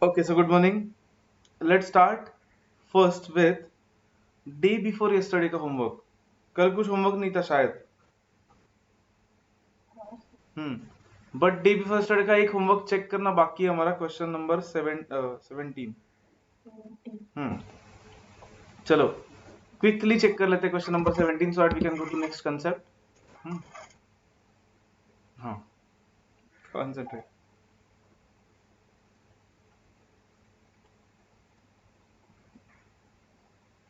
Okay, so good morning. Let's start first with day before yesterday का homework. कल कुछ homework नहीं था शायद. बट डे बिफोर यस्टरडे का एक होमवर्क चेक करना बाकी है हमारा. Question number 17. चलो क्विकली चेक कर लेते हैं question number 17 so that we can go to next concept. हाँ, कॉन्सेंट्रेट.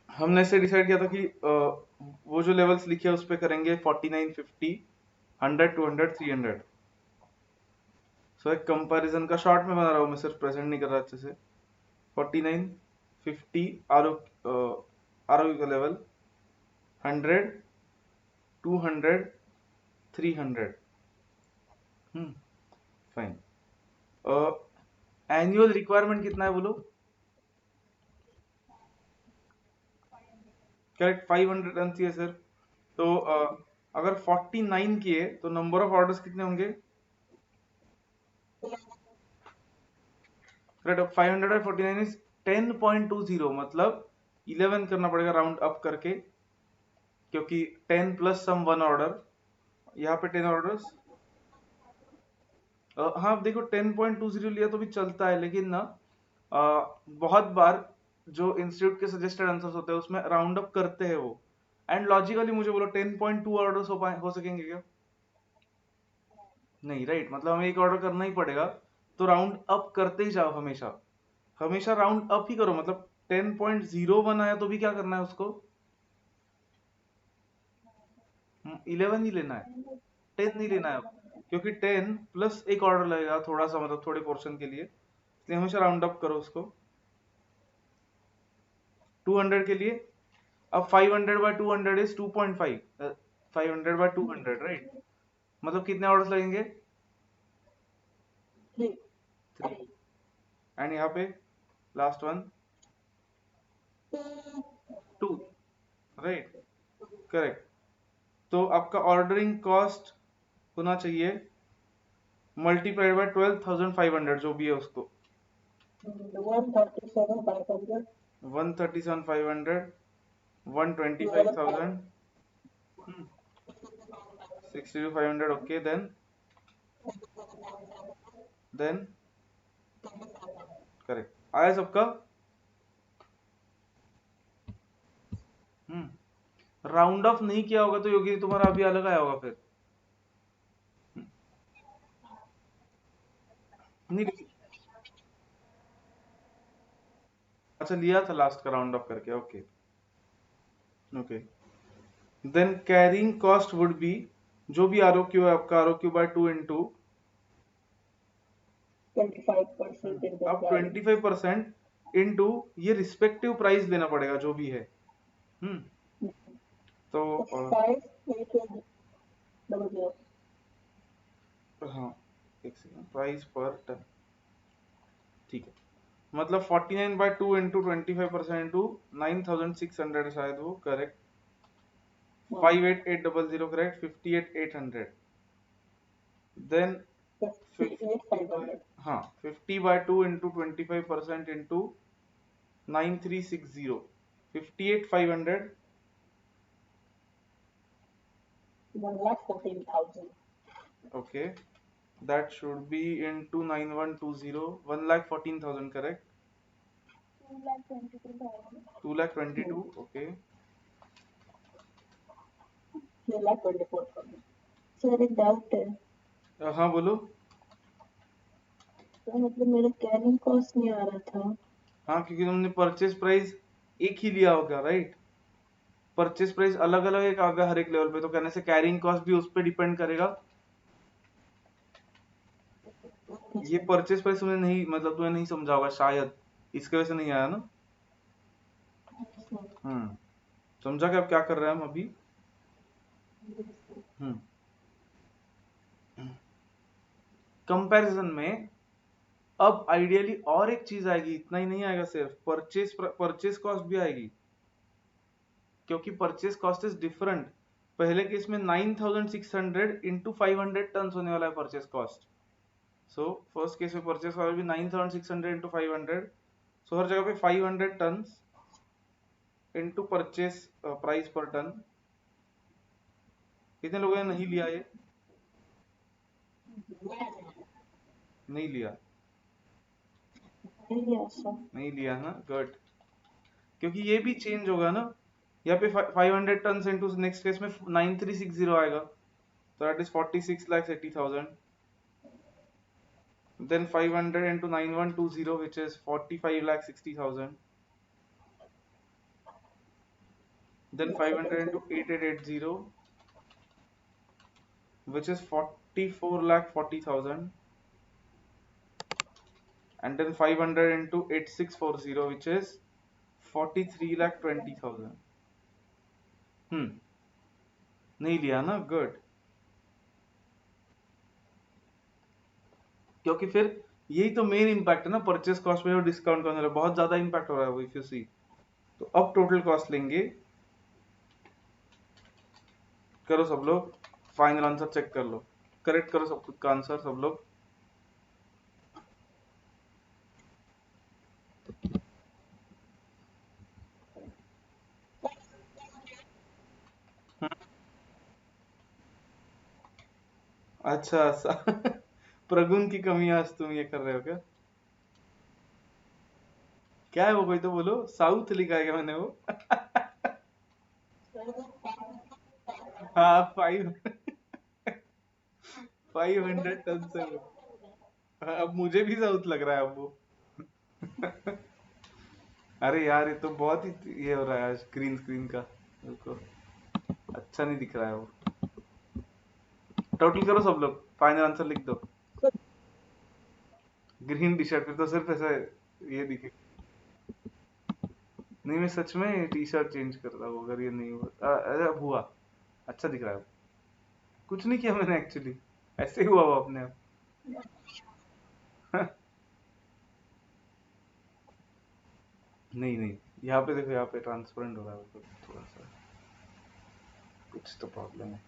हमने ऐसे डिसाइड किया था कि वो जो लेवल्स लिखे हैं उस पे करेंगे 49, 50, 100, 200, 300. सो एक कंपैरिजन का शॉर्ट में बना रहा हूँ मैं, सिर्फ प्रेजेंट नहीं कर रहा अच्छे से. 49, 50 आरओ का लेवल, 100, 200, 300. फाइन. एनुअल रिक्वायरमेंट कितना है बोलो. करेक्ट, 500 रन चाहिए सर. तो अगर 49 किए तो नंबर ऑफ ऑर्डर्स कितने होंगे. करेक्ट, 500 और 49 इज 10.20, मतलब 11 करना पड़ेगा राउंड अप करके, क्योंकि 10 प्लस सम 1 ऑर्डर. यहाँ पे 10 ऑर्डर्स. हाँ देखो 10.20 लिया तो भी चलता है, लेकिन ना बहुत बार जो इंस्टीट्यूट के सजेस्टेड आंसर्स होते हैं उसमें राउंड अप करते हैं वो. एंड लॉजिकली मुझे बोलो 10.2 ऑर्डर्स हो सकेंगे क्या. नहीं, राइट. मतलब हमें एक ऑर्डर करना ही पड़ेगा. तो राउंड अप करते ही जाओ हमेशा. हमेशा राउंड अप ही करो. मतलब 10.01 आया तो भी क्या करना है उसको. 11 ही लेना है, 10 नहीं लेना है. क्योंकि 10 प्लस एक ऑर्डर लगेगा थोड़ा सा, मतलब थोड़े पोर्शन के लिए, इसलिए हमेशा राउंड अप करो उसको. 200 के लिए अब 500 बाय 200 इज 2.5. 500 bye 200, right. मतलब कितने ऑर्डर्स लगेंगे. 3. एंड यहाँ पे लास्ट वन 2, राइट. करेक्ट. तो आपका ऑर्डरिंग कॉस्ट होना चाहिए मल्टीप्लाइड बाय 12,500 जो भी है उसको. 137,500, 125,000, 62,500. ओके, देन करेक्ट आया सबका. राउंड ऑफ नहीं किया होगा तो योगी तुम्हारा अभी अलग आया होगा फिर. नहीं, अच्छा लिया था लास्ट का राउंड ऑफ करके. Okay. Okay, then carrying cost would be, जो भी आर ओ क्यू है आपका, R O Q by 2 into 25%. अब 25% इंटू ये रिस्पेक्टिव प्राइस देना पड़ेगा जो भी है. तो हाँ, एक सेकेंड. प्राइस पर टन, ठीक है. मतलब 49 बाय 2 इंटू 25% इंटू 9,600 शायद वो. Correct. 58,800, correct. 58,800. Then 50 by 2 into 25% into 9,360, 58,500. 1,14,000. Okay, that should be into 9120, 1,14,000, correct. 2,22,000. Okay. 2,24,000. Sir एक डाउट है. हाँ बोलो. तो मतलब मेरा कैरिंग कॉस्ट नहीं आ रहा था. हाँ, क्योंकि तुमने परचेज प्राइस एक ही लिया होगा, राइट. परचेज प्राइस अलग अलग एक आगा हर एक लेवल पे, तो कहने से कैरिंग कॉस्ट भी उस पर डिपेंड करेगा. ये परचेज प्राइस तुम्हें नहीं, मतलब तुम्हें नहीं समझा होगा शायद, इसके वजह से नहीं आया ना. समझा कि आप क्या कर रहे हैं हम अभी. कंपैरिजन में अब आइडियली और एक चीज आएगी. इतना ही नहीं आएगा, सिर्फ परचेज कॉस्ट भी आएगी, क्योंकि परचेज कॉस्ट इज डिफरेंट. पहले केस में 9,600 इंटू 500 टन होने वाला है purchase cost. So first case में परचेस का भी 9600 इंटू 500, सो हर जगह पे 500 टन इंटू परचेस प्राइस पर टन। कितने लोगों ने नहीं लिया ये? नहीं लिया? लिया सर। नहीं लिया ना, गुड। क्योंकि ये भी चेंज होगा ना, यहाँ पे 500 टन इंटू नेक्स्ट केस में 9360 आएगा, तो that is 46,80,000। Then 500 into 9120 which is 45,60,000, then 500 into 8880 which is 44,40,000, and then 500 into 8640 which is 43,20,000। नहीं लिया ना, गुड। क्योंकि फिर यही तो मेन इम्पैक्ट है ना, परचेस कॉस्ट में और डिस्काउंट का बहुत ज्यादा इम्पैक्ट हो रहा है वो, इफ यू सी। तो अब टोटल कॉस्ट लेंगे, करो सब लोग, फाइनल आंसर चेक कर लो, करेक्ट करो सब खुद का आंसर सब लोग। अच्छा सा प्रगुण की कमी आज तुम ये कर रहे हो क्या? क्या है वो, कोई तो बोलो, साउथ लिखा है क्या मैंने वो? हाँ, 500 टन से वो। हाँ, अब मुझे भी साउथ लग रहा है अब वो। अरे यार, ये तो बहुत ही ये हो रहा है आज ग्रीन स्क्रीन का, बिल्कुल अच्छा नहीं दिख रहा है वो। टोटल करो सब लोग, फाइनल आंसर लिख दो। ग्रीन टी शर्ट पे तो सिर्फ ऐसा ये दिखे। नहीं, मैं सच में टी शर्ट चेंज कर रहा हूँ, अगर ये नहीं हुआ अरे अब हुआ, अच्छा दिख रहा है। कुछ नहीं किया मैंने एक्चुअली, ऐसे ही हुआ वो अपने आप। नहीं नहीं, यहाँ पे देखो, यहाँ पे ट्रांसपेरेंट हो रहा है, तो थोड़ा सा कुछ तो प्रॉब्लम है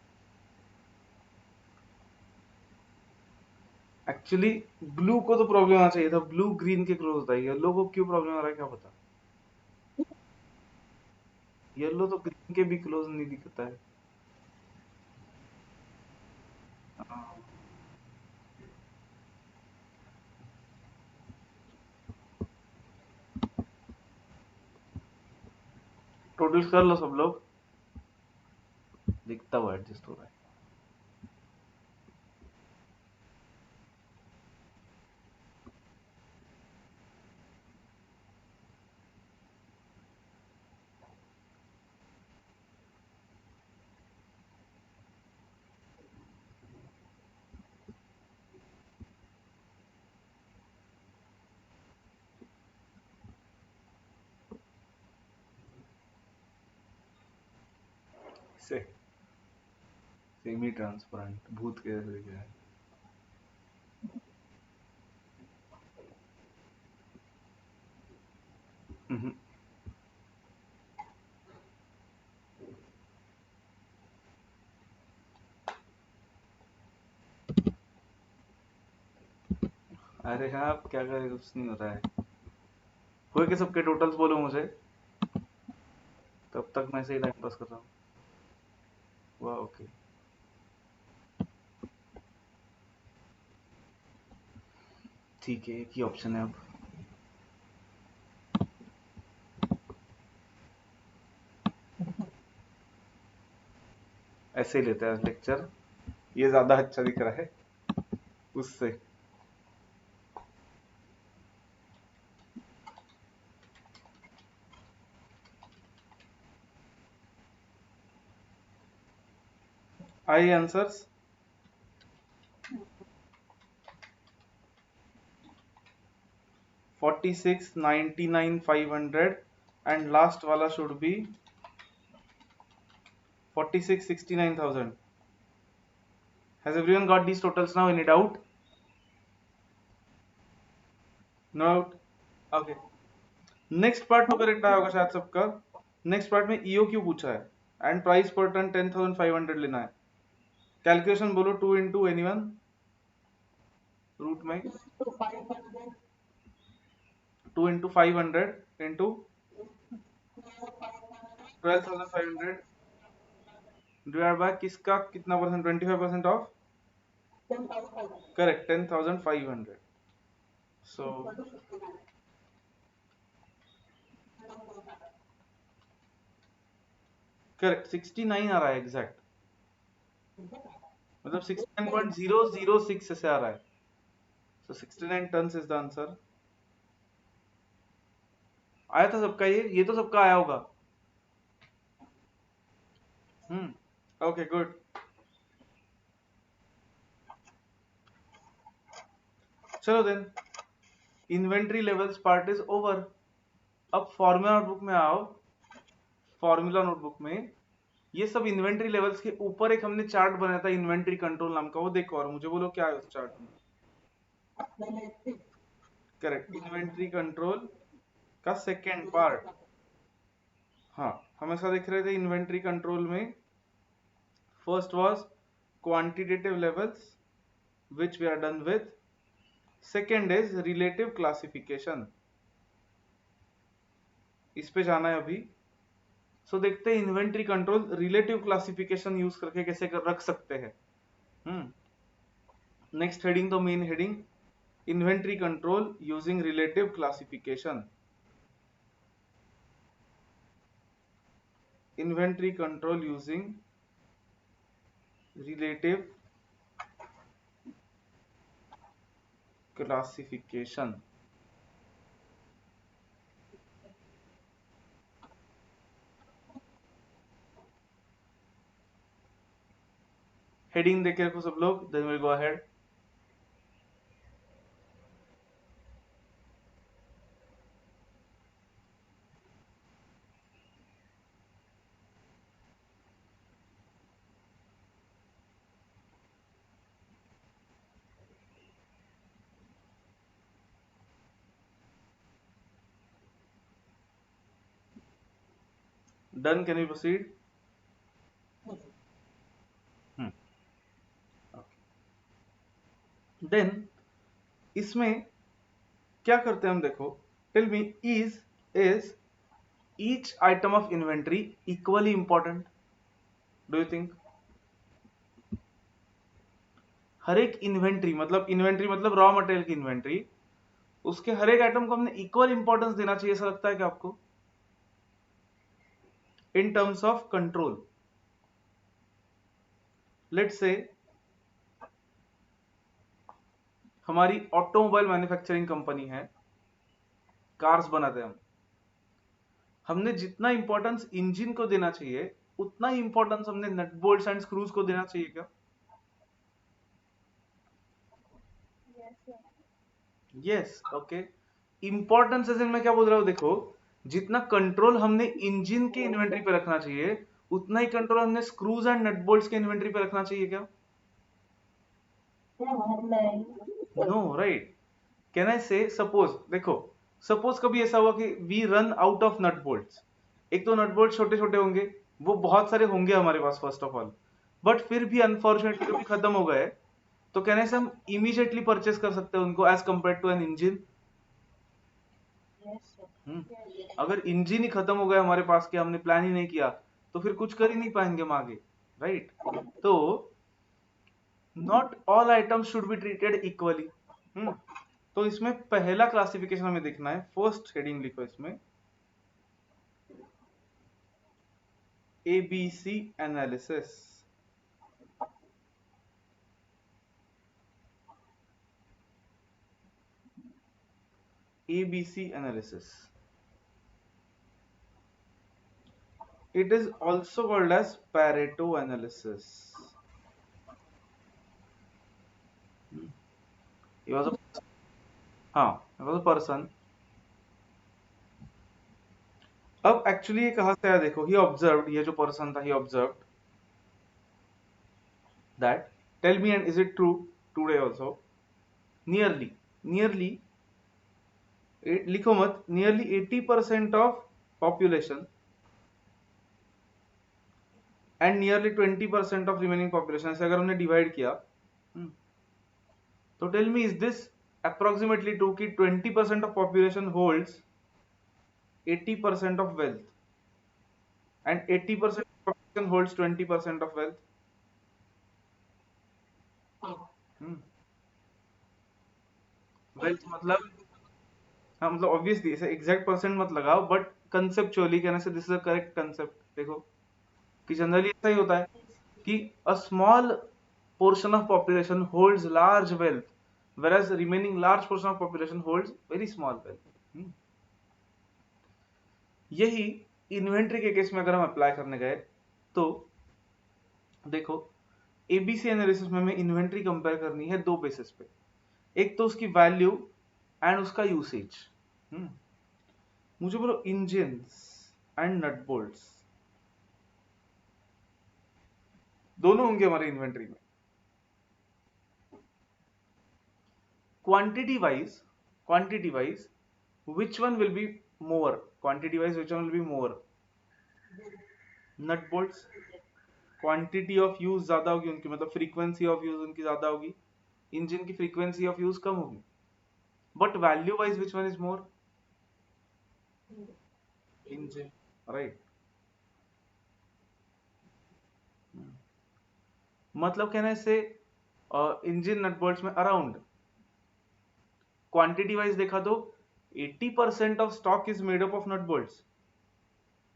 एक्चुअली। ब्लू को तो प्रॉब्लम आना चाहिए था, ब्लू ग्रीन के क्लोज था, येलो को क्यों प्रॉब्लम आ रहा है क्या पता। येलो तो ग्रीन के भी क्लोज नहीं दिखता है। टोटल कर लो सब लोग, दिखता हुआ एडजस्ट हो रहा है। से सेमी ट्रांसपेरेंट भूत के जैसे दिख रहा है। हम्म, अरे हाँ, आप क्या करें, कुछ नहीं हो रहा है। हुए कि सबके टोटल्स बोलो मुझे, तब तक मैं सही टाइम पास कर रहा हूँ। वाह, ओके। ठीक है, एक ही ऑप्शन है अब, ऐसे ही लेते हैं लेक्चर, ये ज्यादा अच्छा दिख रहा है उससे। आई आंसर्स 46, 99, 500 एंड लास्ट वाला should be 46, 69,000। Has everyone got these totals now? Any doubt? No doubt, okay. Next part तो करेक्ट आया होगा शायद सबका। नेक्स्ट पार्ट में ईओ क्यों पूछा है एंड प्राइस पर टन 10,500 लेना है। कैलकुलेशन बोलो, 2 इंटू एनी वन। रूट में तो 500 2 इंटू 500 इंटू 12,500 डिवाइड बाय किसका कितना percent 25% of 10,500 correct 10,500 so correct 69 आ रहा है एग्जैक्ट मतलब 69.006 ऐसे आ रहा है so 69 tons is the answer आया था सबका ये तो सबका आया होगा ओके गुड चलो then inventory levels part is over अब फॉर्मूला नोटबुक में आओ फॉर्मूला नोटबुक में ये सब इन्वेंट्री लेवल्स के ऊपर एक हमने चार्ट बनाया था इन्वेंट्री कंट्रोल नाम का वो देखो और मुझे बोलो क्या है उस चार्ट में करेक्ट इन्वेंट्री कंट्रोल का सेकेंड पार्ट हाँ हमेशा देख रहे थे इन्वेंट्री कंट्रोल में first was quantitative levels which we are done with second is relative classification इस पे जाना है अभी सो देखते हैं inventory control relative classification use करके कैसे रख सकते हैं नेक्स्ट हेडिंग तो main heading inventory control using relative classification inventory control using relative classification heading देख के रखो सब लोग then will go ahead done can you proceed then इसमें क्या करते हैं हम देखो tell me is each item of inventory equally important do you think हर एक इन्वेंट्री मतलब रॉ मटेरियल की इन्वेंट्री उसके हर एक आइटम को हमने इक्वल इंपॉर्टेंस देना चाहिए ऐसा लगता है क्या आपको इन terms of control let's say हमारी ऑटोमोबाइल मैन्युफैक्चरिंग कंपनी है कार्स बनाते हैं हमने जितना इंपॉर्टेंस इंजन को देना चाहिए उतना ही इंपॉर्टेंस हमने नट बोल्ट्स एंड स्क्रूज को देना चाहिए क्या yes okay importance as in मैं क्या बोल रहा हूं देखो जितना कंट्रोल हमने इंजन के इन्वेंट्री पे रखना चाहिए उतना ही कंट्रोल हमने स्क्रूज एंड नट बोल्ट्स के इन्वेंट्री पे रखना चाहिए क्या नो राइट कैन आई से सपोज देखो सपोज कभी ऐसा हुआ कि we run out of nut bolts एक तो नट बोल्ट छोटे छोटे होंगे वो बहुत सारे होंगे हमारे पास फर्स्ट ऑफ ऑल बट फिर भी अनफॉर्चुनेटली कभी खत्म हो गए तो कहने से हम इमीडिएटली परचेस कर सकते हैं उनको as compare to an engine अगर इंजन ही खत्म हो गया हमारे पास कि हमने प्लान ही नहीं किया तो फिर कुछ कर ही नहीं पाएंगे हम आगे राइट तो not all items should be treated equally तो इसमें पहला क्लासिफिकेशन हमें देखना है फर्स्ट हेडिंग लिखो इसमें ABC analysis ABC analysis. It is also called as Pareto analysis. He was a he was a person. अब एक्चुअली ये कहाँ से आया देखो he observed ये जो पर्सन था he observed that tell me and is it true today also nearly लिखो मत nearly 80% of population and nearly 20% of remaining population ऐसे अगर हमने डिवाइड किया तो tell me, is this approximately true कि 20% of population holds 80% of wealth and 80% of population holds 20% of wealth? हाँ wealth मतलब, हाँ मतलब ऑब्वियसली ऐसे एग्जैक्ट परसेंट मत लगाओ, बट कंसेप्चुअली कहने से this is a correct concept. देखो कि जनरली ऐसा ही होता है कि a small portion of population holds large wealth, whereas remaining large portion of population holds very small wealth. Hmm. यही इन्वेंट्री के केस में अगर हम अप्लाई करने गए तो देखो, एबीसी एनालिसिस में हमें इन्वेंट्री कंपेयर करनी है दो बेसिस पे, एक तो उसकी वैल्यू एंड उसका यूसेज। मुझे बोलो इंजन्स एंड नट बोल्ट्स दोनों होंगे हमारे इन्वेंट्री में। Quantity wise which one will be more? Quantity wise which one will be more? Nut bolts. Quantity of use ज्यादा होगी उनकी, मतलब फ्रीक्वेंसी ऑफ यूज उनकी ज्यादा होगी, इंजन की फ्रीक्वेंसी ऑफ यूज कम होगी। But value wise which one is more? Engine, right. मतलब कहने से इंजन नट बोल्ट्स में अराउंड, क्वांटिटी वाइज देखा तो 80% of stock is made up of nut bolts,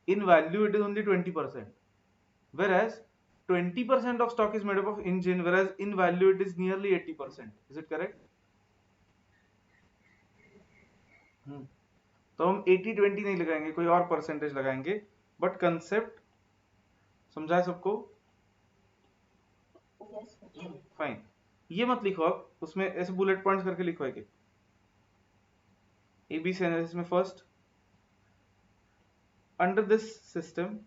in value it is only 20%, whereas 20% of stock is made up of engine, whereas in value it is nearly 80%. Is it correct? तो हम 80-20 नहीं लगाएंगे, कोई और percentage लगाएंगे, but concept समझा सबको? Fine. ये मत लिखो आप, उसमें ऐसे बुलेट पॉइंट्स करके लिखो है कि एबीसी एनालिसिस में first, under this system,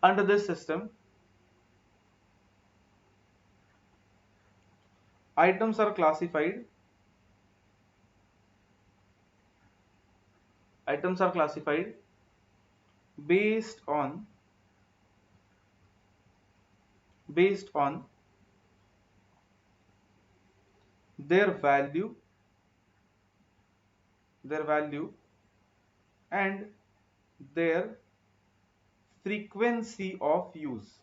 under this system items are classified based on their value and their frequency of use.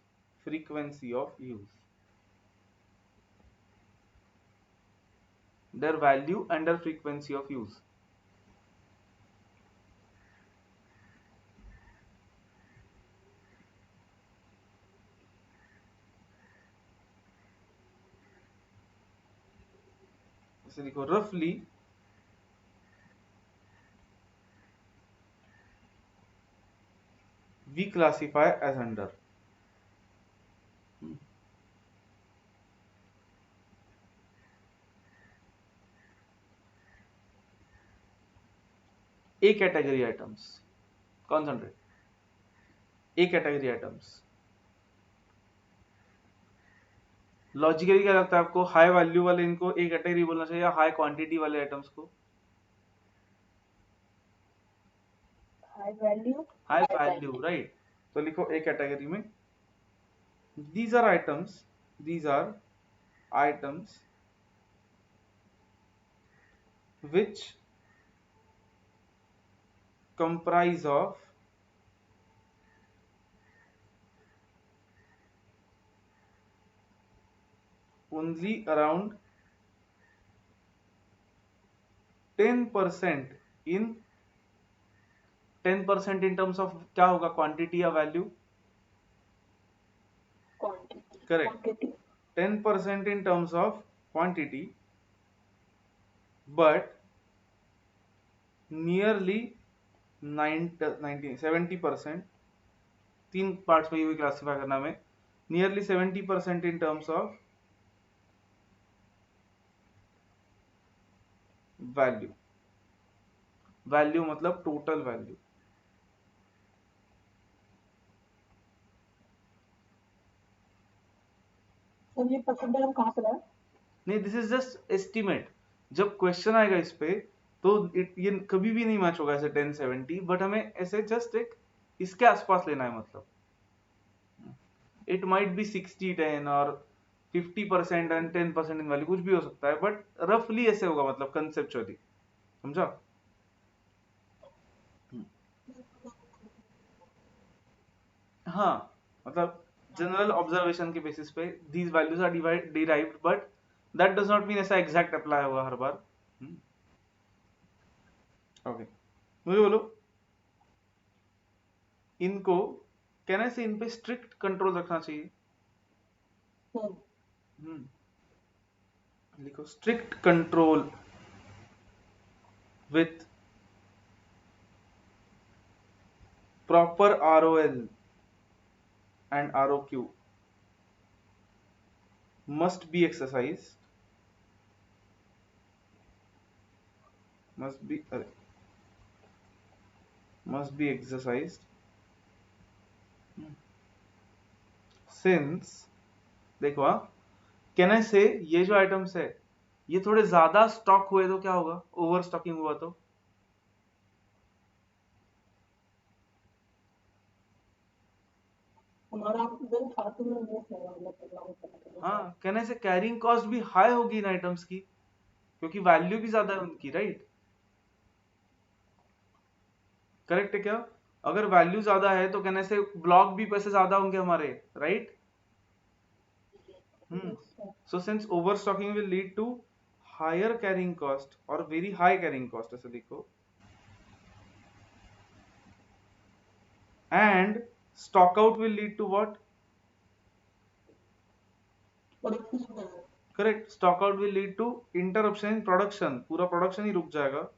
Their value and their frequency of use. इसे लिखो, roughly we classify as under. A category items, concentrate, A category items. Logically क्या लगता है आपको, high value वाले इनको A category बोलना चाहिए या हाई क्वांटिटी वाले आइटम्स को? High value, right. तो लिखो ए कैटेगरी में, these are items which comprise of only around 10% in 10% in terms of क्या होगा, क्वांटिटी या value? Correct. 10% in terms of quantity, but nearly 70%, तीन पार्ट्स में ये क्लासिफाई करना हमें, nearly 70% in terms of value. Value मतलब टोटल वैल्यू। सर ये परसेंटेज हम कहाँ से लाए? नहीं, दिस इज जस्ट एस्टिमेट। जब क्वेश्चन आएगा इस पे तो ये कभी भी नहीं मैच होगा ऐसे 10-70, बट हमें ऐसे जस्ट एक इसके आसपास लेना है, मतलब इट माइट बी 60-10 और 50% एंड 10% इन वैल्यू, कुछ भी हो सकता है, बट रफली ऐसे होगा, मतलब कंसेप्चुअली, समझा? हाँ, मतलब जनरल ऑब्जर्वेशन के बेसिस पे these values are derived, but that does not mean ऐसा एग्जैक्ट अप्लाई होगा हर बार। ओके, मुझे बोलो, इनको कहने से इन पे स्ट्रिक्ट कंट्रोल रखना चाहिए। लिखो strict control with proper ROL and ROQ must be exercised, must be must be exercised since, देखो हाँ, कहने से ये जो आइटम्स है ये थोड़े ज्यादा स्टॉक हुए तो क्या होगा, ओवर स्टॉकिंग हुआ तो? हमारा बिल फालतू में वेस्ट होगा, मतलब हाँ, कहने से कैरिंग कॉस्ट भी हाई होगी इन आइटम्स की, क्योंकि वैल्यू भी ज्यादा है उनकी, राइट? करेक्ट है क्या? अगर वैल्यू ज्यादा है तो कहने से ब्लॉक भी पैसे ज्यादा होंगे हमारे, right? So since overstocking will lead to higher carrying cost or very high carrying cost, ऐसे लिखो, and stock out will lead to what? Correct, stock out will lead to interruption in production, पूरा production ही रुक जाएगा।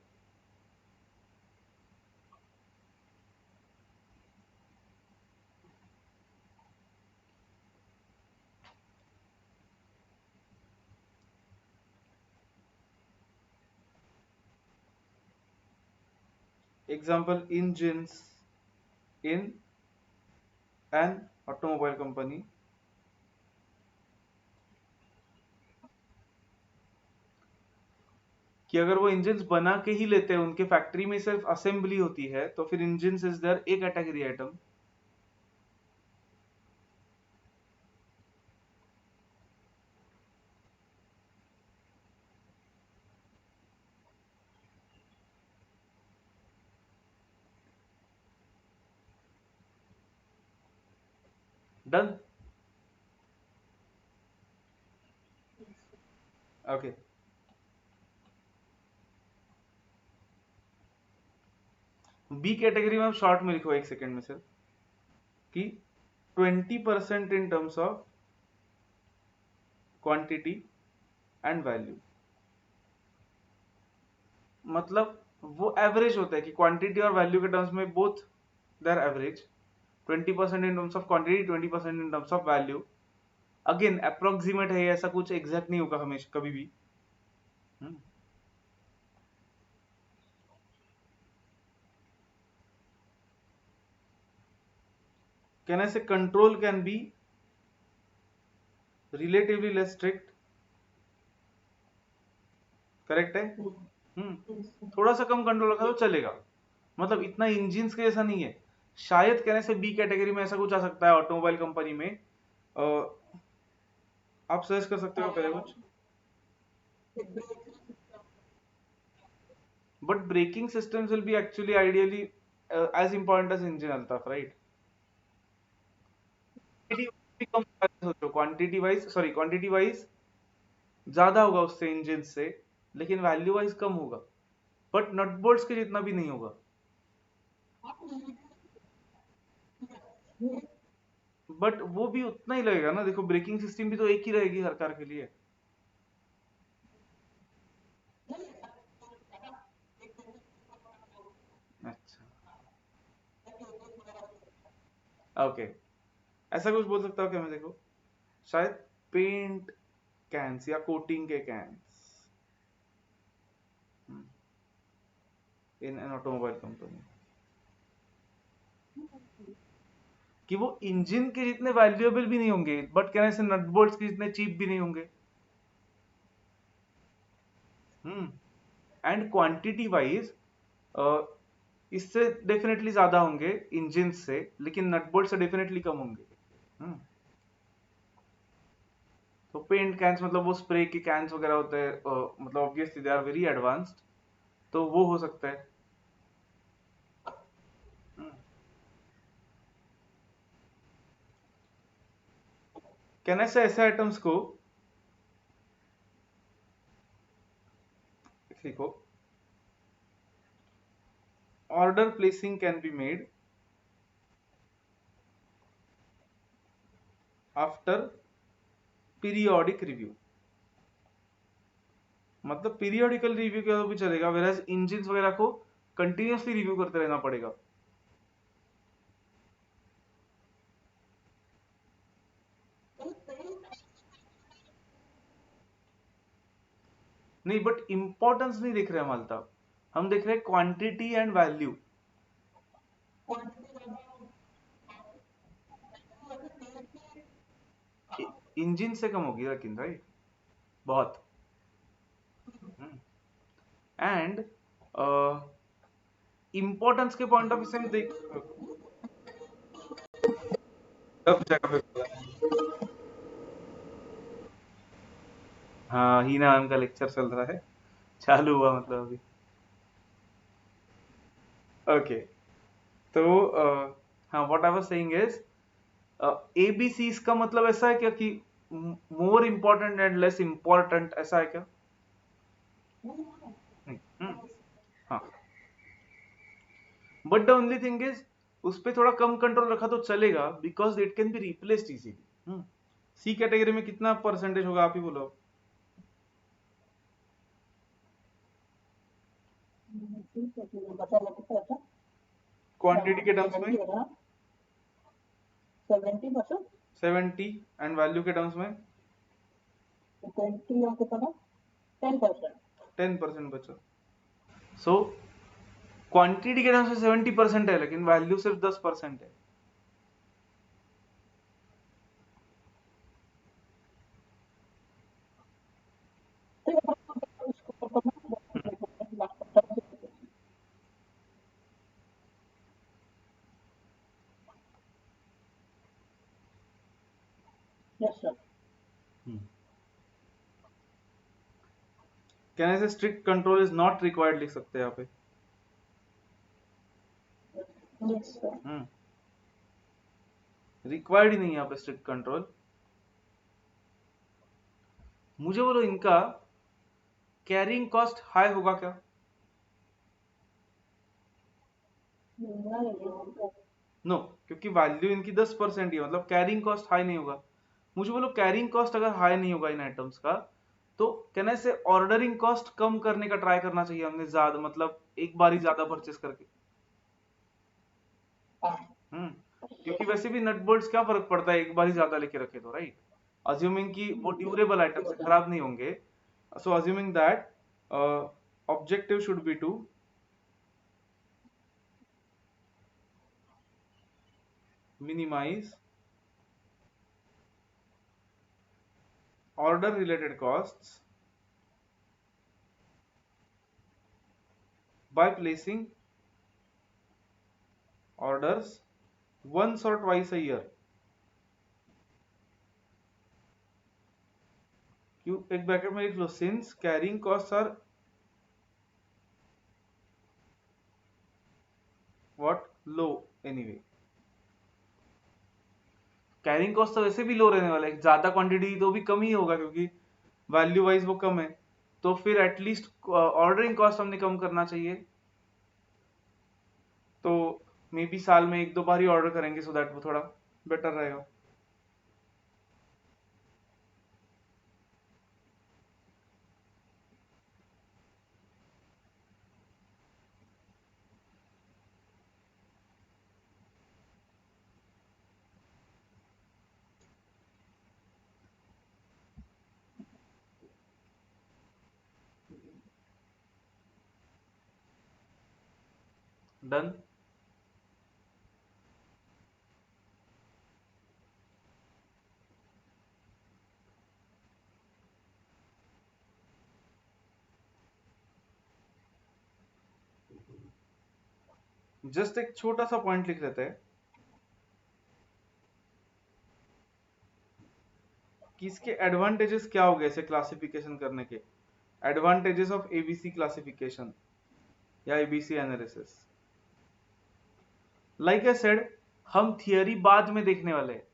Example, engines in an automobile company कि अगर वो engines बना के ही लेते हैं, उनके फैक्ट्री में सिर्फ असेंबली होती है, तो फिर engines is there a category item. Done? Okay, B category में आप शॉर्ट में लिखो एक सेकेंड में सिर्फ कि 20% in terms of quantity and value, मतलब वो एवरेज होता है कि क्वांटिटी और वैल्यू के टर्म्स में both they are average. 20% in terms of quantity, 20% in terms of value. Again approximate है, ऐसा कुछ एग्जैक्ट नहीं होगा हमेशा कभी भी। कहने से control can be relatively less strict, correct है? थोड़ा सा कम कंट्रोल रखा तो चलेगा, मतलब इतना इंजिन्स के जैसा नहीं है। शायद कहने से बी कैटेगरी में ऐसा कुछ आ सकता है ऑटोमोबाइल कंपनी में। आप सर्च कर सकते हो पहले कुछ, but braking systems will be actually ideally as important as engine, Altaf, right? सोचो quantity wise, sorry quantity wise ज्यादा होगा उससे, इंजन से, लेकिन वैल्यू वाइज कम होगा, बट नट बोल्ट्स के जितना भी नहीं होगा। बट वो भी उतना ही लगेगा ना, देखो ब्रेकिंग सिस्टम भी तो एक ही रहेगी हर कार के लिए। अच्छा, ओके, ऐसा कुछ बोल सकता हूँ क्या मैं? देखो शायद पेंट कैंस या कोटिंग के cans in an automobile company, कि वो इंजन के जितने वैल्यूएबल भी नहीं होंगे, बट कहने से नट बोल्ट्स के जितने चीप भी नहीं होंगे। एंड क्वांटिटी वाइज इससे डेफिनेटली ज्यादा होंगे इंजन से, लेकिन नट बोल्ट से डेफिनेटली कम होंगे। तो पेंट कैंस मतलब वो स्प्रे के कैंस वगैरह होते हैं, मतलब obviously they are very advanced, तो वो हो सकता है। कैन ऐसे ऐसे आइटम्स को लिखो, order placing can be made after periodic review. मतलब पीरियोडिकल रिव्यू के भी चलेगा, वेराज इंजिन वगैरह को कंटिन्यूअसली रिव्यू करते रहना पड़ेगा। नहीं, बट इंपॉर्टेंस नहीं देख रहे हम अल्ताफ, हम देख रहे हैं क्वांटिटी एंड वैल्यू। इंजन से कम होगी लेकिन, राइट, बहुत। एंड इंपॉर्टेंस के पॉइंट ऑफ व्यू से हम देख, सब जगह पे हाँ, हीना मैम का लेक्चर चल रहा है, चालू हुआ मतलब अभी। ओके, तो हाँ, what I was saying is ABC, इसका मतलब ऐसा है क्या कि more important and less important, ऐसा है क्या? नहीं। हाँ, but the only thing is उस पे थोड़ा कम कंट्रोल रखा तो चलेगा, because it can be replaced easily. C category में कितना परसेंटेज होगा, आप ही बोलो। ठीक है, ठीक है, बचा लेते पैसा। क्वांटिटी के टर्म्स में 70%। 70, एंड वैल्यू के टर्म्स में 20 और कितना? 10%। 10% बचा। सो क्वांटिटी के टर्म्स में 70% है, लेकिन वैल्यू सिर्फ 10% है। Yes sir. कहने से strict control is not required लिख सकते हैं यहाँ पे। Yes sir. रिक्वायर्ड ही नहीं है यहाँ पे स्ट्रिक्ट कंट्रोल। मुझे बोलो, इनका कैरिंग कॉस्ट हाई होगा क्या? नो, क्योंकि वैल्यू इनकी 10% ही है, मतलब कैरिंग कॉस्ट हाई नहीं होगा। मुझे बोलो, कैरिंग कॉस्ट अगर हाई नहीं होगा इन आइटम्स का, तो कहने से ऑर्डरिंग कॉस्ट कम करने का ट्राई करना चाहिए हमने, ज्यादा मतलब एक बार ही ज्यादा परचेस करके। क्योंकि वैसे भी नट बोल्ट्स क्या फर्क पड़ता है एक बार ही ज्यादा लेके रखे तो, राइट? अज्यूमिंग कि वो ड्यूरेबल आइटम्स है, खराब नहीं होंगे। So assuming that objective should be to minimize order related costs by placing orders once or twice a year। क्यों, एक ब्रैकेट में लिख लो, since carrying cost are what, लो एनीवे। कैरिंग कॉस्ट तो वैसे भी लो रहने वाला है, ज्यादा क्वांटिटी तो भी कम ही होगा, क्योंकि वैल्यू वाइज वो कम है। तो फिर एटलीस्ट ऑर्डरिंग कॉस्ट हमने कम करना चाहिए। तो मे बी साल में एक दो बार ही ऑर्डर करेंगे, सो दैट वो थोड़ा बेटर रहेगा। डन। जस्ट एक छोटा सा पॉइंट लिख लेते हैं कि इसके एडवांटेजेस क्या हो गए इसे क्लासिफिकेशन करने के, एडवांटेजेस ऑफ एबीसी क्लासिफिकेशन या ABC analysis. Like I said, हम थियरी बाद में देखने वाले हैं,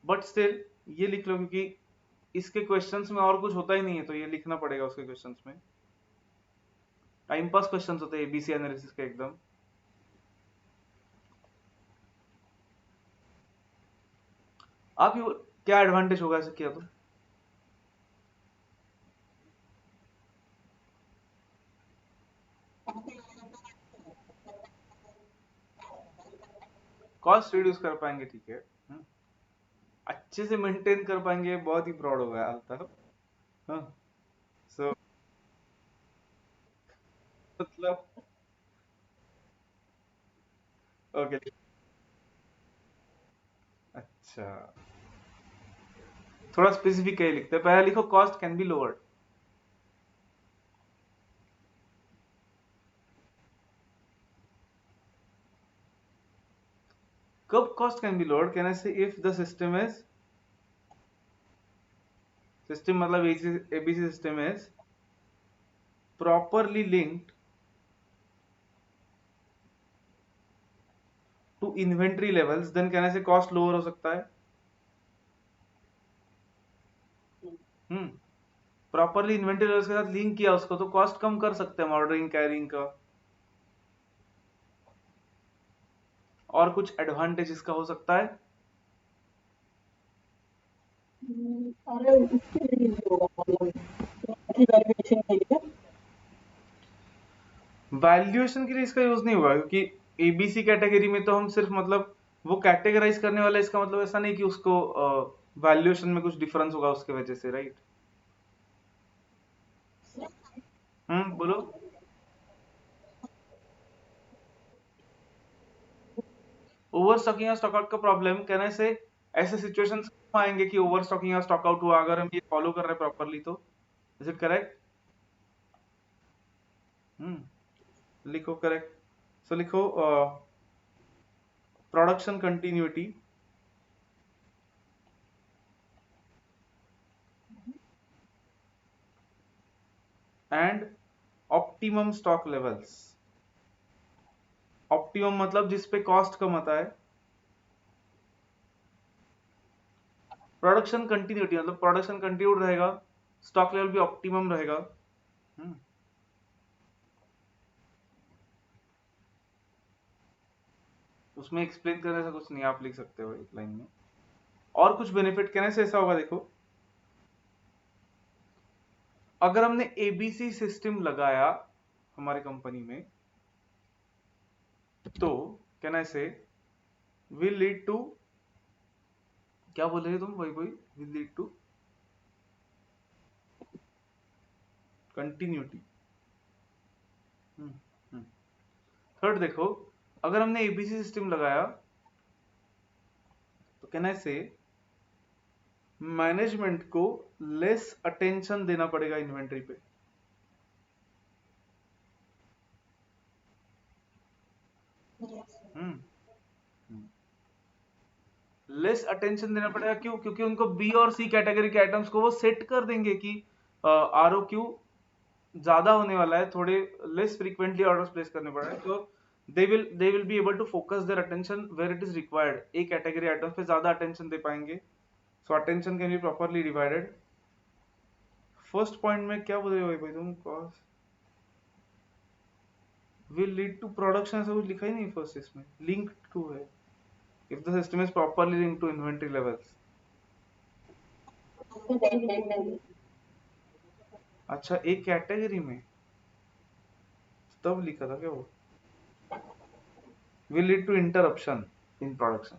बट स्टिल ये लिख लो, क्योंकि इसके क्वेश्चंस में और कुछ होता ही नहीं है, तो ये लिखना पड़ेगा उसके क्वेश्चंस में। टाइम पास क्वेश्चंस होते हैं एबीसी एनालिसिस के एकदम। आप ये क्या एडवांटेज होगा ऐसे किया तो? कॉस्ट रिड्यूस कर पाएंगे, ठीक है। अच्छे से मेंटेन कर पाएंगे, बहुत ही ब्रॉड होगा अल्ताफ। हाँ। सो मतलब ओके। अच्छा, थोड़ा स्पेसिफिक क्या लिखते हैं, पहले लिखो कॉस्ट कैन बी लोअर्ड। कब cost can be lowered, can I say if the system is, system मतलब ABC system is properly linked to inventory levels, then can I say cost lower हो सकता है। हम्म, प्रॉपरली इन्वेंट्री लेवल्स के साथ link किया उसको, तो कॉस्ट कम कर सकते हैं ऑर्डरिंग कैरिंग का। और कुछ एडवांटेज इसका हो सकता है? अरे उसके लिए नहीं होगा, मतलब वैल्यूएशन के लिए। वैल्यूएशन के लिए इसका यूज नहीं होगा, क्योंकि एबीसी कैटेगरी में तो हम सिर्फ मतलब वो कैटेगराइज करने वाला है, इसका मतलब ऐसा नहीं कि उसको वैल्यूएशन में कुछ डिफरेंस होगा उसके वजह से, राइट? बोलो। ओवर स्टॉकिंग या स्टॉक आउट का प्रॉब्लम कहने से ऐसे सिचुएशंस आएंगे कि ओवर स्टॉकिंग या स्टॉक आउट हुआ, अगर हम ये फॉलो कर रहे हैं प्रॉपरली तो। Is it correct? लिखो करेक्ट। सो लिखो production continuity and optimum stock levels. Optimum मतलब जिस पे कॉस्ट कम आता है, प्रोडक्शन कंटिन्यूटी मतलब प्रोडक्शन कंटिन्यू रहेगा, स्टॉक लेवल भी ऑप्टिमम रहेगा। हम्म, उसमें एक्सप्लेन करने से कुछ नहीं, आप लिख सकते हो एक लाइन में। और कुछ बेनिफिट कहने से ऐसा होगा, देखो अगर हमने एबीसी सिस्टम लगाया हमारे कंपनी में, तो कैन आई से विल लीड टू, क्या बोल रहे थे तुम, वही वही, will lead to continuity. Third देखो, अगर हमने एबीसी सिस्टम लगाया तो कैन आई से मैनेजमेंट को लेस अटेंशन देना पड़ेगा इन्वेंट्री पे। हम्म, लेस अटेंशन देना पड़ेगा, क्यों? क्योंकि उनको बी और सी कैटेगरी के आइटम्स को वो सेट कर देंगे कि आर ओ क्यू ज्यादा होने वाला है, थोड़े लेस फ्रीक्वेंटली ऑर्डर्स प्लेस करने पड़ रहे हैं, तो they will be able to focus their attention where it is required, एक कैटेगरी आइटम्स पे ज्यादा अटेंशन दे पाएंगे। So attention can be properly divided. First point में क्या बोल रहे हो भाई तुम, cost will lead to production, ऐसा कुछ लिखा ही नहीं फर्स्ट, इसमें लिंक टू है, if the system is properly link to inventory levels. अच्छा, एक कैटेगरी में तब लिखा था क्या वो, will lead to interruption in production।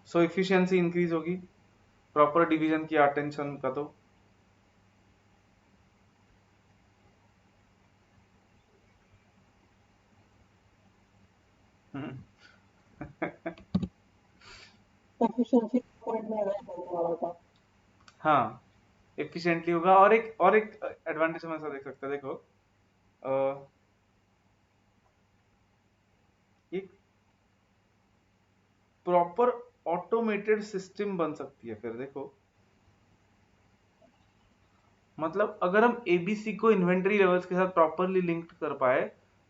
So efficiency increase होगी, प्रॉपर डिवीजन किया अटेंशन का तो। एफिशिएंसी पॉइंट में रहने वाला था। हाँ, एफिशिएंटली होगा। और एक एडवांटेज हम ऐसा देख सकते हैं, देखो एक प्रॉपर ऑटोमेटेड सिस्टम बन सकती है फिर। देखो मतलब अगर हम एबीसी को इन्वेंटरी लेवल्स के साथ प्रॉपरली लिंक्ड कर पाए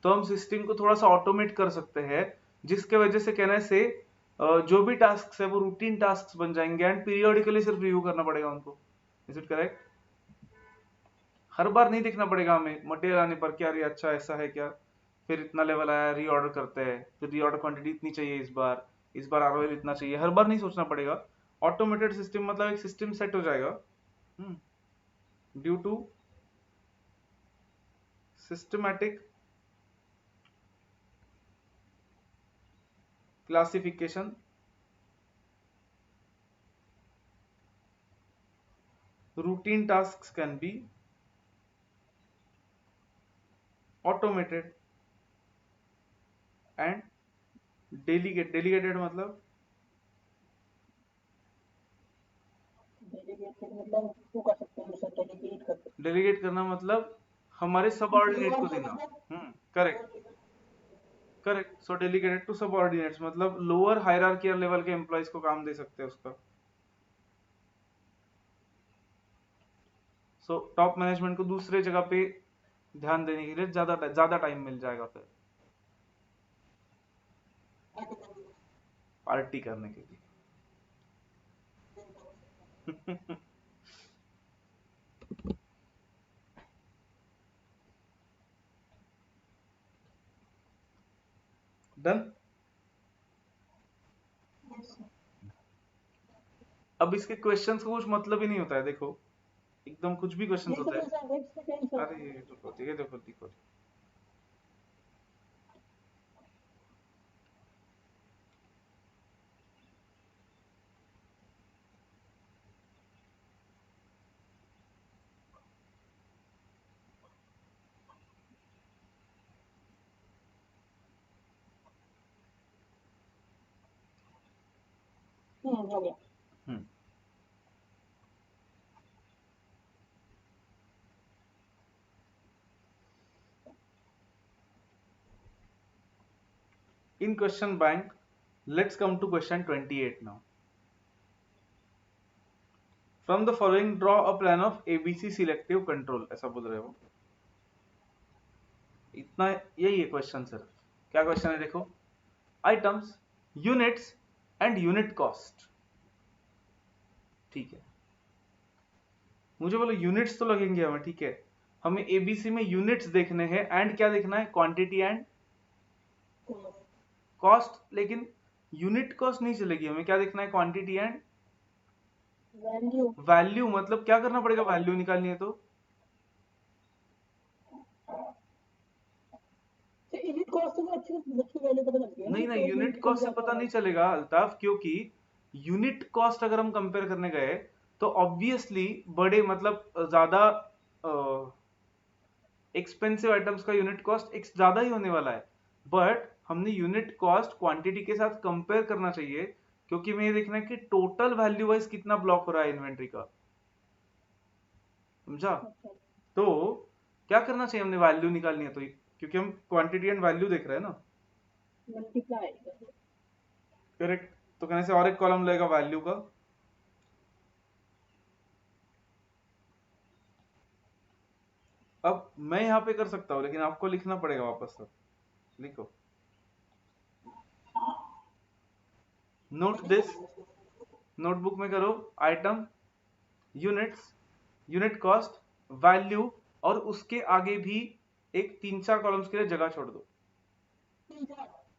तो हम सिस्टम को थोड़ा सा ऑटोमेट कर सकते हैं, जिसके वजह से कहने से जो भी टास्क है वो रूटीन टास्क बन जाएंगे एंड पीरियोडिकली सिर्फ रिव्यू करना पड़ेगा उनको। Is it correct? हर बार नहीं देखना पड़ेगा हमें मटेरियल आने पर क्या, अरे अच्छा ऐसा है क्या, फिर इतना लेवल आया रीऑर्डर करते हैं, फिर रीऑर्डर क्वांटिटी इतनी चाहिए इस बार आरओएल इतना चाहिए, हर बार नहीं सोचना पड़ेगा। ऑटोमेटेड सिस्टम मतलब एक सिस्टम सेट हो जाएगा due to systematic classification, routine tasks can be automated and delegated मतलब डेलीगेटेड मतलब वो कर सकते हैं, जैसे डेलीगेट कर सकते डेलीगेट करना मतलब हमारे हैं, सबऑर्डिनेट को लोअर देना। मतलब correct correct. So delegated to subordinates मतलब लोअर हायरार्कियल लेवल के एम्प्लॉइज को काम दे सकते हैं उसका। सो टॉप मैनेजमेंट को दूसरे जगह पे ध्यान देने के लिए ज्यादा टाइम मिल जाएगा फिर पार्टी करने के लिए। डन। अब इसके क्वेश्चंस का कुछ मतलब ही नहीं होता है, देखो एकदम कुछ भी क्वेश्चंस ये तो होते हैं। जैसा वेब सेकेंड अरे ये देखो हो गया। हम्म In question bank, let's come to question 28 now. From the following, draw a plan of ABC selective control. ऐसा बोल रहे हो, इतना यही है क्वेश्चन सिर्फ। क्या क्वेश्चन है देखो, items, units and unit cost. ठीक है, मुझे बोलो यूनिट्स तो लगेंगे हमें, ठीक है, हमें एबीसी में यूनिट्स देखने हैं एंड क्या देखना है, क्वांटिटी एंड कॉस्ट। लेकिन यूनिट कॉस्ट नहीं चलेगी, हमें क्या देखना है, क्वांटिटी एंड वैल्यू वैल्यू। मतलब क्या करना पड़ेगा, वैल्यू निकालनी है तो यूनिट कॉस्ट से अच्छी अच्छी वैल्यू पता चलती है ना, नहीं नहीं, तो यूनिट यूनिट कम कॉस्ट से ज्यादा पता होगा। नहीं चलेगा अल्ताफ, क्योंकि यूनिट कॉस्ट अगर हम कंपेयर करने गए तो ऑब्वियसली बड़े मतलब ज्यादा एक्सपेंसिव आइटम्स का यूनिट कॉस्ट एक ज्यादा ही होने वाला है। बट हमने यूनिट कॉस्ट क्वांटिटी के साथ कंपेयर करना चाहिए, क्योंकि हमें ये देखना है कि टोटल वैल्यू वाइज कितना ब्लॉक हो रहा है इन्वेंट्री का। समझा? अच्छा, तो क्या करना चाहिए, हमने वैल्यू निकालनी है तो, क्योंकि हम क्वांटिटी एंड वैल्यू देख रहे हैं ना। मल्टीप्लाई। करेक्ट। तो कहने से और एक कॉलम लगेगा वैल्यू का। अब मैं यहां पे कर सकता हूं, लेकिन आपको लिखना पड़ेगा वापस से। लिखो, नोट दिस, नोटबुक में करो, item, units, unit cost, value, और उसके आगे भी एक 3-4 कॉलम्स के लिए जगह छोड़ दो।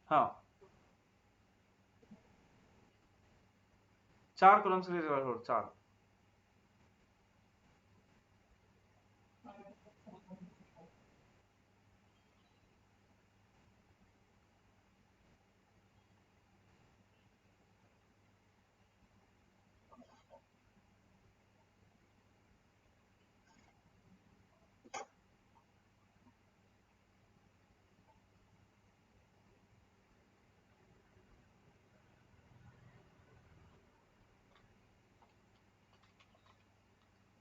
हाँ, 4 कॉलम्स के लिए जगह छोड़, 4।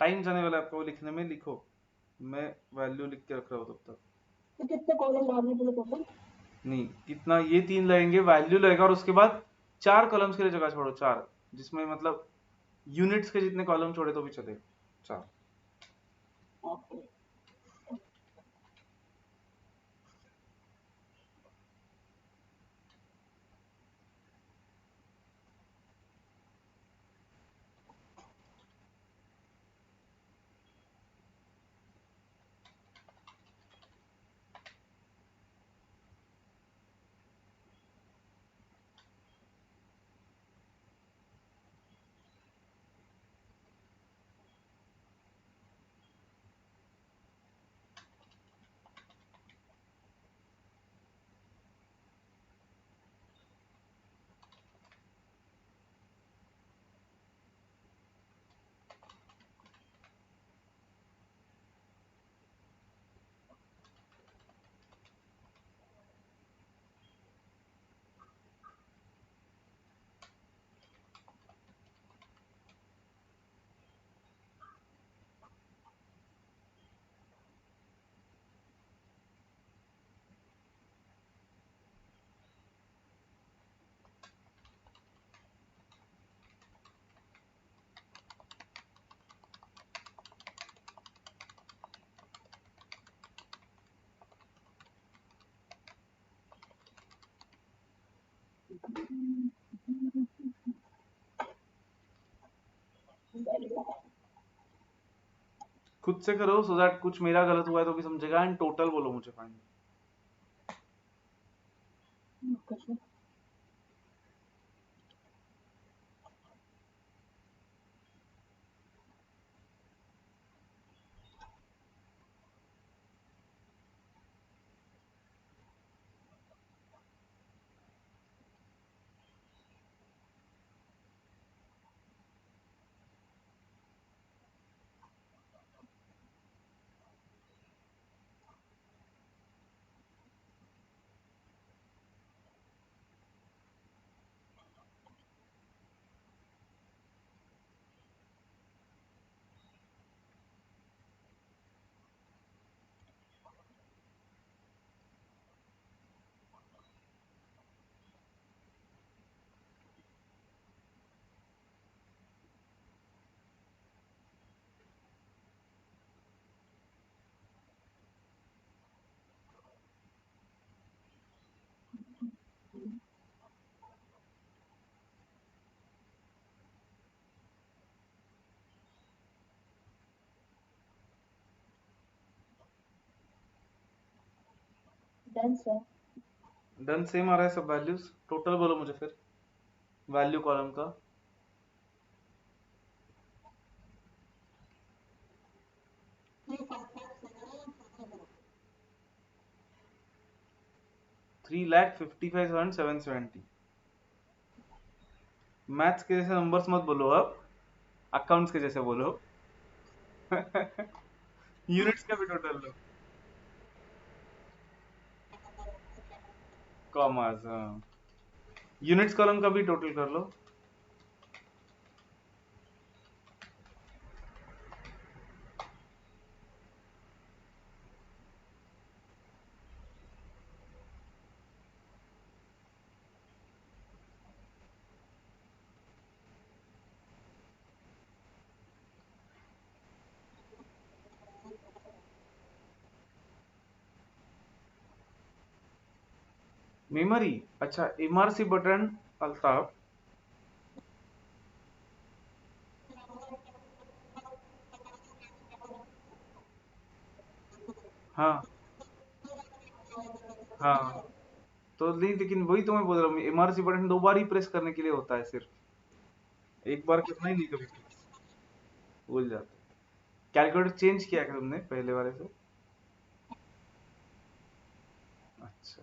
टाइम जाने वाला है आपका वो लिखने में, लिखो। मैं वैल्यू लिख के रख रहा हूँ तब तक। तो कितने कॉलम डालने पड़े टोटल? नहीं, कितना, ये 3 लगेंगे, वैल्यू लगेगा, और उसके बाद 4 कॉलम्स के लिए जगह छोड़ो, 4, जिसमें मतलब यूनिट्स के जितने कॉलम छोड़े तो भी चलेगा, 4। ओके। खुद से करो, सो दैट कुछ मेरा गलत हुआ है तो भी समझेगा, एंड टोटल बोलो मुझे final. Okay sir. Done sir. Done, same आ रहा है सब वैल्यूज, टोटल बोलो मुझे फिर वैल्यू कॉलम का। 3,55,770। मैथ्स के जैसे नंबर्स मत बोलो अब, अकाउंट्स के जैसे बोलो। यूनिट्स का भी टोटल लो, कॉमर्स, हाँ। यूनिट्स कॉलम का भी टोटल कर लो। मेमोरी, अच्छा, इमर्सिव बटन, अल्ताफ। हाँ, हाँ, तो नहीं, लेकिन वही तो मैं बोल रहा हूँ, इमर्सिव बटन 2 बार ही प्रेस करने के लिए होता है सिर्फ, एक बार करना ही नहीं कभी प्रेस, भूल जाते। कैलकुलेटर चेंज किया क्या तुमने पहले वाले से? अच्छा,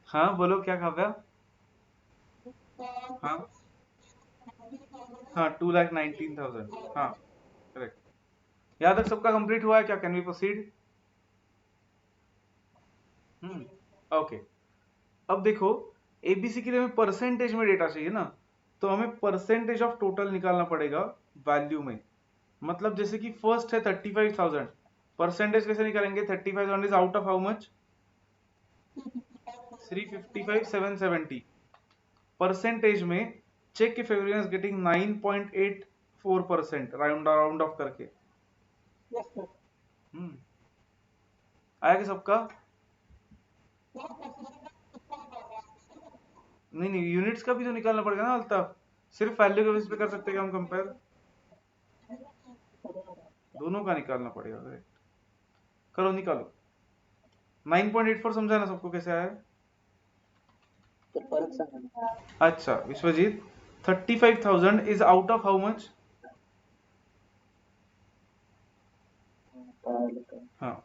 हाँ बोलो क्या काव्या? हाँ, हाँ, 2,19,000, हाँ, करेक्ट। यहाँ तक सबका कंप्लीट हुआ है क्या? Can we proceed? Hmm, okay. अब देखो, एबीसी के लिए हमें परसेंटेज में डेटा चाहिए ना, तो हमें परसेंटेज ऑफ टोटल निकालना पड़ेगा वैल्यू में। मतलब जैसे कि फर्स्ट है 35,000, परसेंटेज कैसे निकालेंगे? 35,000 is out of how much? 355,770। Percentage में check if everyone is getting 9.84% round off करके। Yes sir. आया कि सबका? नहीं नहीं, यूनिट्स का भी तो निकालना पड़ेगा ना अल्ताफ, सिर्फ वैल्यू के बेस पे कर सकते हैं क्या हम कंपेयर? दोनों का निकालना पड़ेगा, करेक्ट। करो निकालो। 9.84 समझा ना सबको कैसे आया? तो फर्क समझ। अच्छा Vishwajeet, 35,000 is out of how much? हाँ,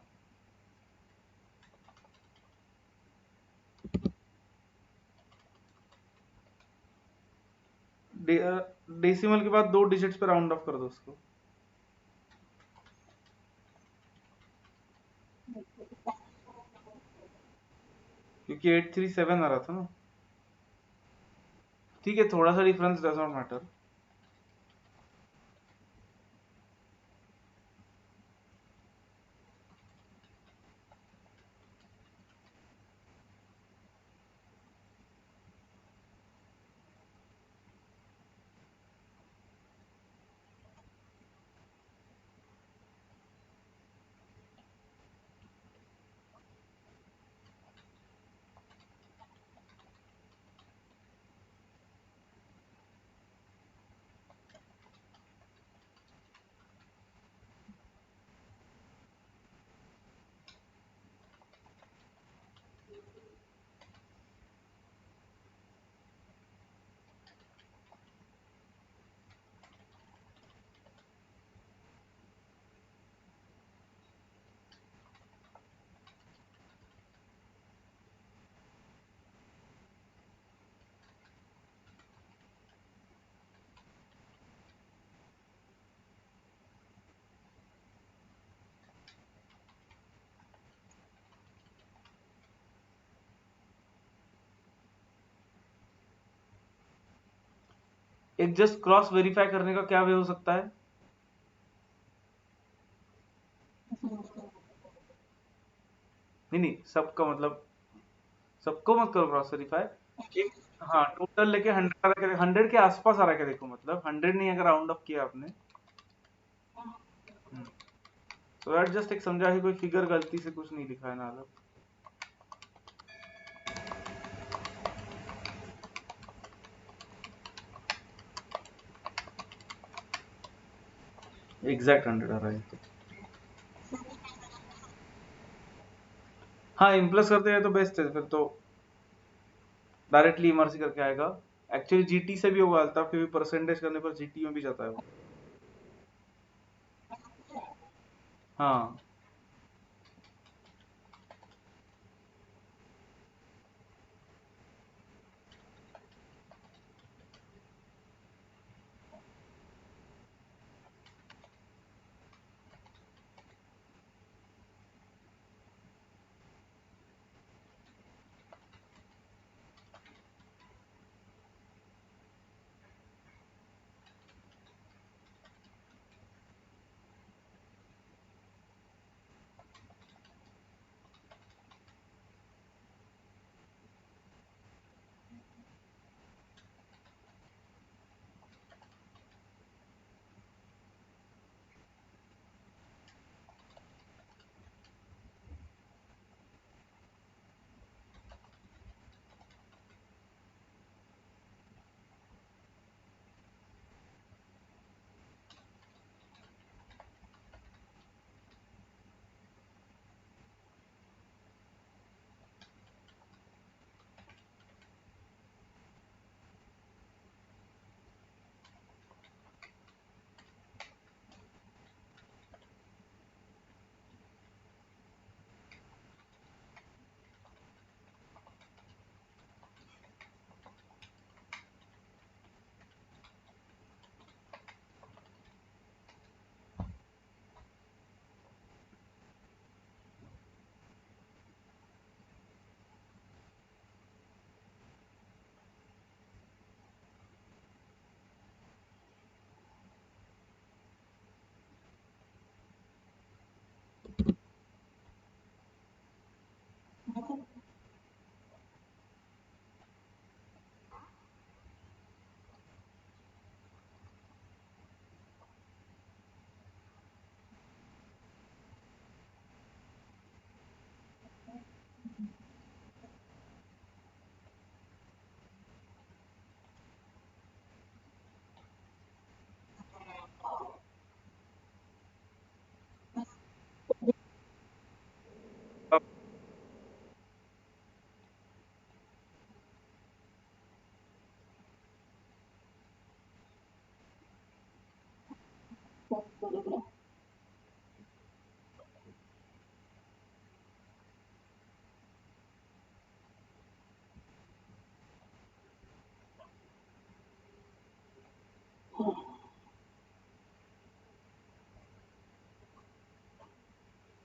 डेसिमल के बाद 2 डिजिट्स पे राउंड ऑफ कर दो उसको, क्योंकि 837 आ रहा था ना। ठीक है, थोड़ा सा डिफरेंस डज नॉट मैटर। एक जस्ट क्रॉस वेरीफाई करने का क्या वे हो सकता है? नहीं नहीं, सबका मतलब सबको मत करो क्रॉस वेरीफाई। एक, हाँ टोटल लेके 100 आ रहा है, 100 के आसपास आ रहा है, देखो मतलब 100 नहीं अगर राउंड ऑफ किया आपने, तो दैट जस्ट एक समझा कि कोई फिगर गलती से कुछ नहीं लिखा है ना अलग। एग्जैक्ट 100 आ रहा है तो। हाँ, इम्प्लस करते हैं तो बेस्ट है, फिर तो डायरेक्टली इमर्सी करके आएगा। एक्चुअली जीटी से भी होगा अल्ताफ, क्योंकि परसेंटेज करने पर जीटी में भी जाता है वो। हाँ,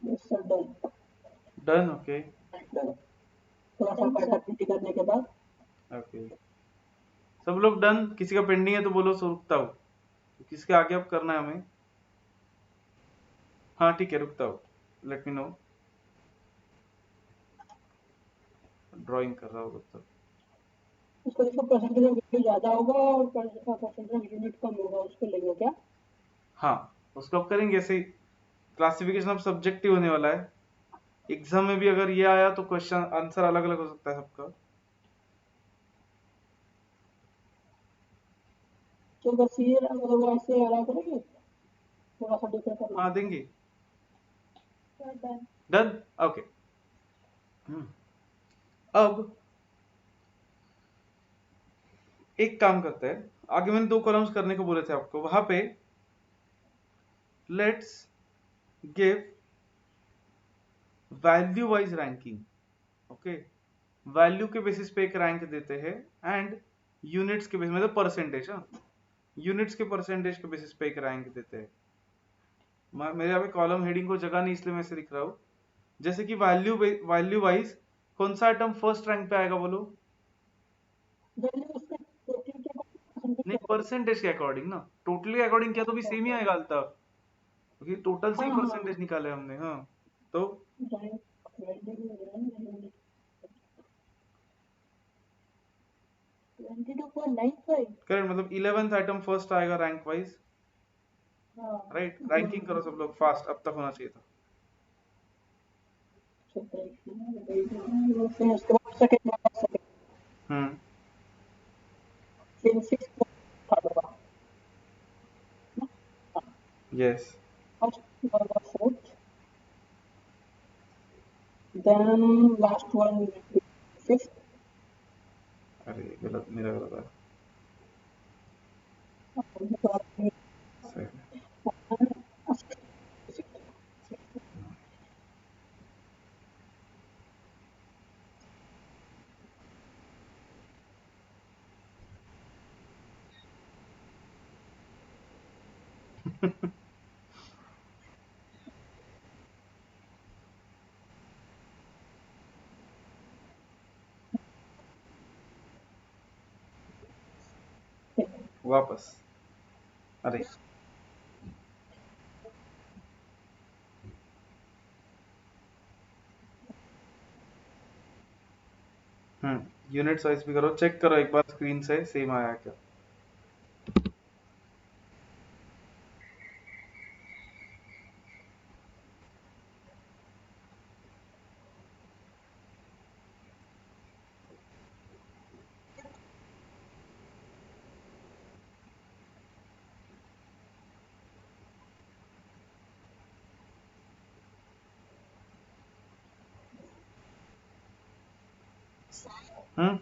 Yes, sir, done. Done okay Done. थोड़ा सा पैसा प्रिंट करने के बाद ओके सब लोग डन किसी का पेंडिंग है तो बोलो सो रुकता हूँ किसके आगे अब करना है हमें हाँ ठीक है रुकता हूँ लेट मी नो ड्राइंग कर रहा हूँ तब तक उसका जिसका परसेंटेज ऑफ वैल्यू ज्यादा होगा और परसेंटेज ऑफ यूनिट कम होगा उसको लेंगे क्या? हाँ उसको अब करेंगे ऐसे क्लासिफिकेशन अब सब्जेक्टिव होने वाला है एग्जाम में भी अगर ये आया तो क्वेश्चन आंसर अलग अलग हो सकता है सबका तो बस ये मतलब वैसे अलाउ करेंगे थोड़ा सा डिफर करना हाँ देंगे डन डन ओके अब एक काम करते हैं आगे मैंने 2 कॉलम्स करने को बोले थे आपको वहां पे let's give value wise ranking okay value के बेसिस पे एक रैंक देते हैं एंड यूनिट्स के बेसिस मतलब परसेंटेज यूनिट्स के परसेंटेज के बेसिस पे एक रैंक देते हैं मेरे यहाँ पे कॉलम हेडिंग को जगह नहीं इसलिए मैं इसे लिख रहा हूँ जैसे कि वैल्यू वाइज कौन सा आइटम फर्स्ट रैंक पे आएगा बोलो वैल्यू उसके टोटल के परसेंटेज नहीं के अकॉर्डिंग परसेंटेज के अकॉर्डिंग ना टोटली अकॉर्डिंग किया तो भी अच्छा सेम ही अच्छा आएगा तब क्योंकि टोटल से हाँ ही हाँ हाँ परसेंटेज निकाले हमने हाँ तो रैंक वैल्यू 22.95 करेक्ट मतलब 11th आइटम फर्स्ट आएगा रैंक वाइज हाँ राइट रैंकिंग करो सब लोग फास्ट अब तक होना चाहिए था फिर उसके बाद सेकंड हम्म फिर सिक्स थर्ड होगा yes first fourth then last one fifth अरे गलत मेरा गलत है सही वापस अरे यूनिट साइज भी करो चेक करो एक बार स्क्रीन से सेम आया क्या हम्म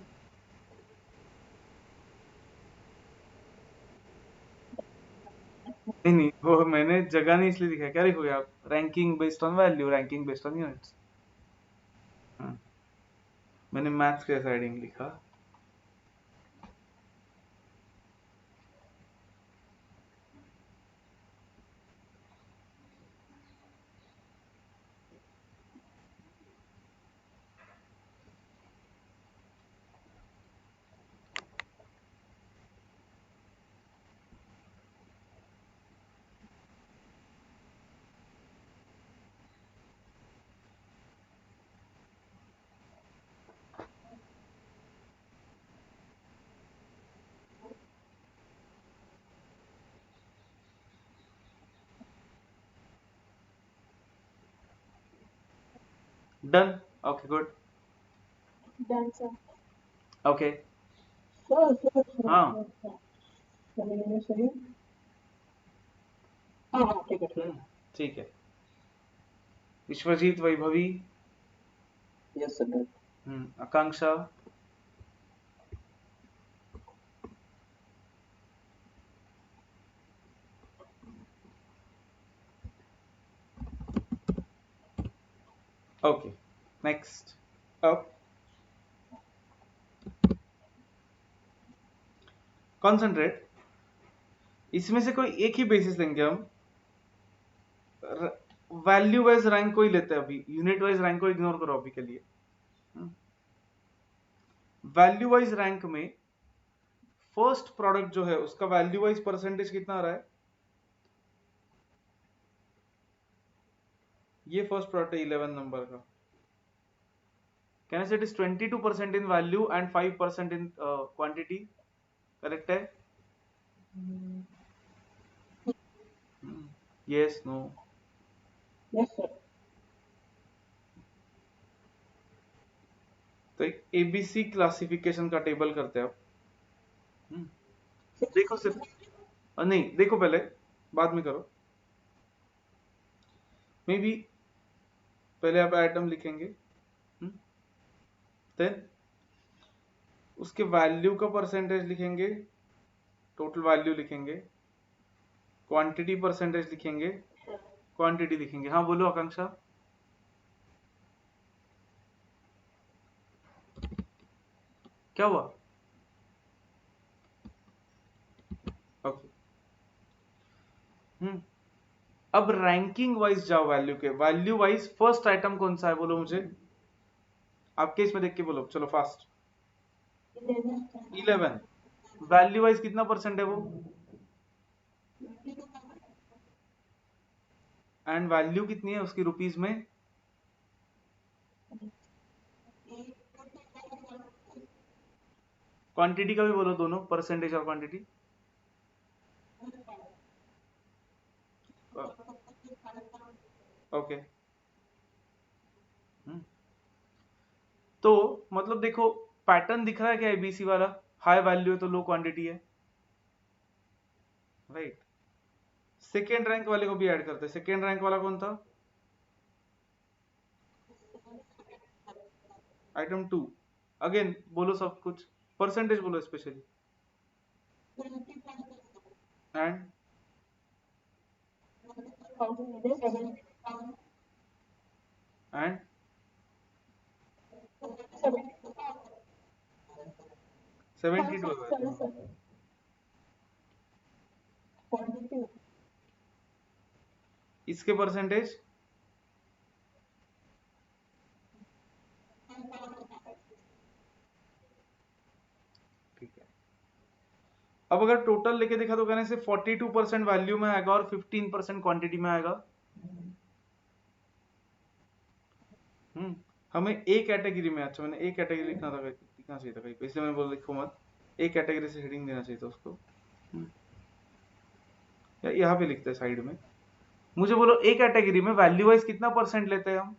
नहीं नहीं वो मैंने जगह नहीं इसलिए दिखा क्या लिखोगे आप ranking based on value ranking based on units मैंने मैथ्स के हेडिंग लिखा done okay good done sir okay sir sir sir हाँ सर सही सही हाँ हाँ ठीक है ठीक हम्म ठीक है विश्वजीत वैभवी है यस सर डन आकांक्षा ओके, नेक्स्ट। अब कॉन्सेंट्रेट, इसमें से कोई एक ही बेसिस लेंगे हम, वैल्यू वाइज रैंक को ही लेते हैं अभी, यूनिट वाइज रैंक को इग्नोर करो अभी के लिए। वैल्यू वाइज रैंक में फर्स्ट प्रोडक्ट जो है उसका वैल्यू वाइज परसेंटेज कितना आ रहा है? ये फर्स्ट प्रोडक्ट है 11 नंबर का। Can I say it is 22% in value and 5% in quantity, correct है? Yes, no? Yes sir. तो एक एबीसी क्लासिफिकेशन का टेबल करते हैं अब। देखो सिर्फ, नहीं देखो पहले, बाद में करो। मे बी पहले आप आइटम लिखेंगे, देन उसके वैल्यू का परसेंटेज लिखेंगे, टोटल वैल्यू लिखेंगे, क्वांटिटी परसेंटेज लिखेंगे, क्वांटिटी लिखेंगे। हाँ बोलो आकांक्षा। क्या हुआ? ओके। अब रैंकिंग वाइज जाओ, वैल्यू के वैल्यू वाइज फर्स्ट आइटम कौन सा है बोलो मुझे, आपके इसमें देख के बोलो, चलो फास्ट। 11। वैल्यू वाइज कितना परसेंट है वो, एंड वैल्यू कितनी है उसकी रुपीज में? क्वांटिटी का भी बोलो, दोनों परसेंटेज और क्वांटिटी। ओके। तो मतलब देखो पैटर्न दिख रहा है क्या, एबीसी वाला? हाई वैल्यू है तो लो क्वांटिटी है, राइट? सेकेंड रैंक वाले को भी ऐड करते हैं। सेकेंड रैंक वाला कौन था? आइटम 2। अगेन बोलो सब कुछ, परसेंटेज बोलो स्पेशली, एंड एंड 72 है। 42। इसके परसेंटेज? ठीक है। अब अगर टोटल लेके देखा तो कहने से 42% वैल्यू में आएगा और 15% क्वांटिटी में आएगा। हमें ए कैटेगरी में, अच्छा मैंने ए कैटेगरी लिखना चाहिए था कहीं पे, इसलिए मैंने बोला लिखो मत, ए कैटेगरी से हेडिंग देना चाहिए था उसको। या यहाँ पे लिखते हैं साइड में। मुझे बोलो ए कैटेगरी में वैल्यू वाइज कितना परसेंट लेते हैं हम?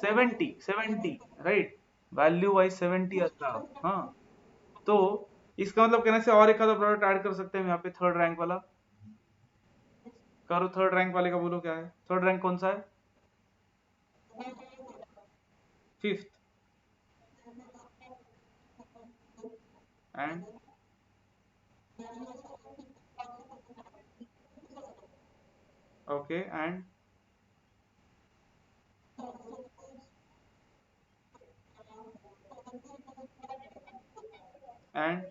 70 राइट, वैल्यू वाइज 70 आता। हाँ, तो इसका मतलब कहने से और एक आधा प्रोडक्ट ऐड कर सकते हैं यहाँ पे, थर्ड रैंक वाला करो। थर्ड रैंक वाले का बोलो क्या है, थर्ड रैंक कौन सा है? फिफ्थ, एंड ओके, एंड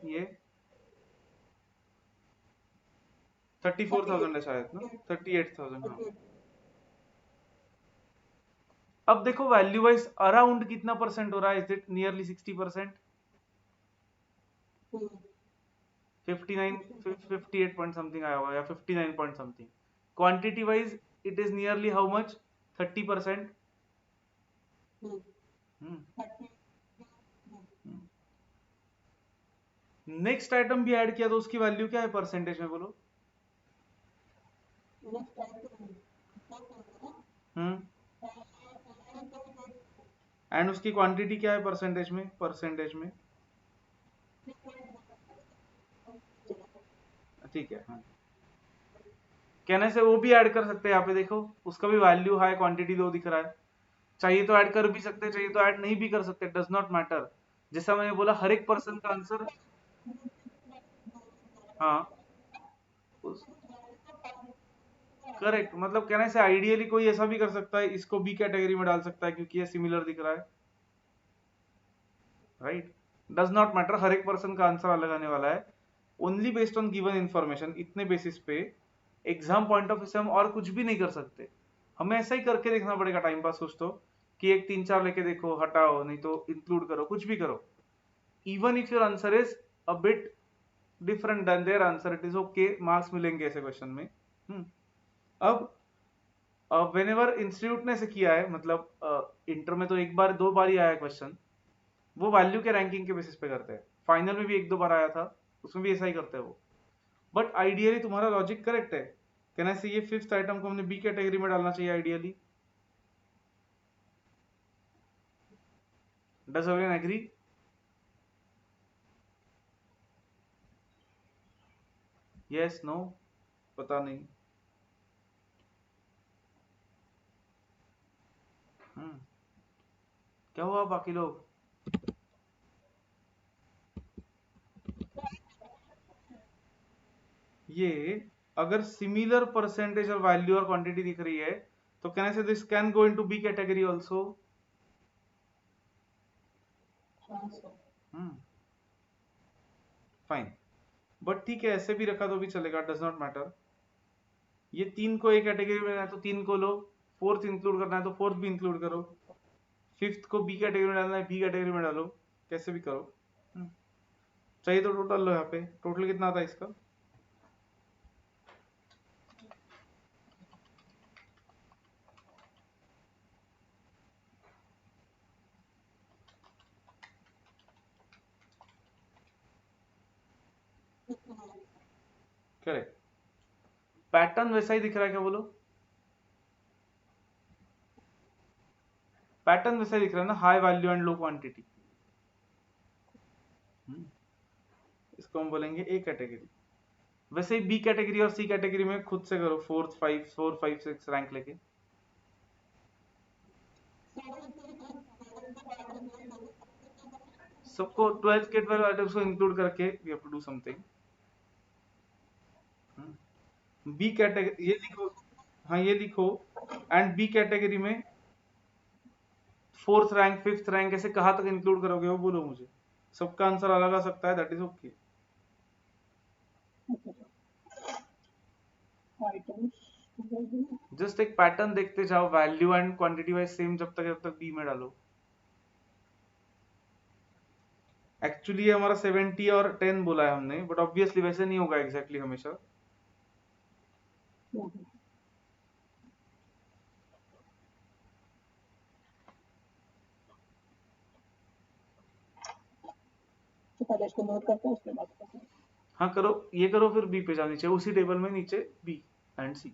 ये 34,000 है शायद ना, 38,000। हाँ। अब देखो वैल्यू वाइज अराउंड कितना परसेंट हो रहा है, is it nearly 60%? 59, 58 point something आया होगा, या 59 point something. Quantity wise it is nearly how much, 30%। Next item भी ऐड किया तो उसकी वैल्यू क्या है परसेंटेज में बोलो? एंड उसकी क्वांटिटी क्या है परसेंटेज में? ठीक है। हाँ, कहने से वो भी ऐड कर सकते हैं यहाँ पे, देखो उसका भी वैल्यू हाई क्वांटिटी लो दिख रहा है। चाहिए तो ऐड कर भी सकते हैं, चाहिए तो ऐड नहीं भी कर सकते, डज नॉट मैटर। जैसा मैंने बोला हर एक पर्सन का आंसर। हाँ, उस करेक्ट, मतलब कहने से आइडियली कोई ऐसा भी कर सकता है, इसको बी कैटेगरी में डाल सकता है क्योंकि ये सिमिलर दिख रहा है, राइट। डज नॉट मैटर, हर एक पर्सन का आंसर अलग आने वाला है, only based on given information. इतने बेसिस पे एग्जाम पॉइंट ऑफ व्यू से हम और कुछ भी नहीं कर सकते, हमें ऐसा ही करके देखना पड़ेगा टाइम पास कुछ तो, कि एक 3-4 लेके देखो, हटाओ, नहीं तो इंक्लूड करो, कुछ भी करो। Even if your answer is a bit different than their answer, it is okay, marks मिलेंगे ऐसे क्वेश्चन में। अब व्हेनेवर इंस्टीट्यूट ने से किया है, मतलब इंटर में तो एक बार 2 बार ही आया क्वेश्चन, वो वैल्यू के रैंकिंग के बेसिस पे करते हैं, फाइनल में भी 1-2 बार आया था, उसमें भी ऐसा ही करते हैं वो। बट आइडियली तुम्हारा लॉजिक करेक्ट है, कहना से ये 5th आइटम को हमने बी कैटेगरी में डालना चाहिए ideally. Does everyone agree? Yes, no, पता नहीं। हम्म क्या हुआ बाकी लोग? ये अगर सिमिलर परसेंटेज और वैल्यू और क्वांटिटी दिख रही है तो कहने से this can go into B category also. हाँ सर। फाइन, बट ठीक है, ऐसे भी रखा तो भी चलेगा, डज नॉट मैटर। ये 3 को ए कैटेगरी में है तो 3 को लो, 4th इंक्लूड करना है तो 4th भी इंक्लूड करो, 5th को बी कैटेगरी में डालना है बी कैटेगरी में डालो, कैसे भी करो। हम्म, चाहिए तो टोटल लो, यहाँ पे टोटल कितना आता है इसका? करेक्ट, पैटर्न वैसा ही दिख रहा है क्या, बोलो? पैटर्न वैसा ही दिख रहा है ना, high value and low quantity. इसको हम बोलेंगे ए कैटेगरी। वैसे ही बी कैटेगरी और सी कैटेगरी में खुद से करो, 4, 5, 6 रैंक लेके। सबको 12th के 12 आइटम्स को इंक्लूड करके we have to do something. B category ये लिखो, हाँ ये लिखो, एंड बी कैटेगरी में 4th रैंक 5th रैंक ऐसे कहाँ तक इंक्लूड करोगे वो बोलो मुझे, सबका आंसर अलग आ सकता है, that is okay. Items just एक पैटर्न देखते जाओ, value and quantity wise same जब तक बी में डालो। एक्चुअली हमारा 70 और 10 बोला है हमने, बट ऑब्वियसली वैसे नहीं होगा एग्जैक्टली हमेशा। तो पहले इसको नोट करते हैं उसके बाद करते हैं। हाँ करो, ये करो, फिर बी पे जाओ, नीचे उसी टेबल में नीचे बी एंड सी।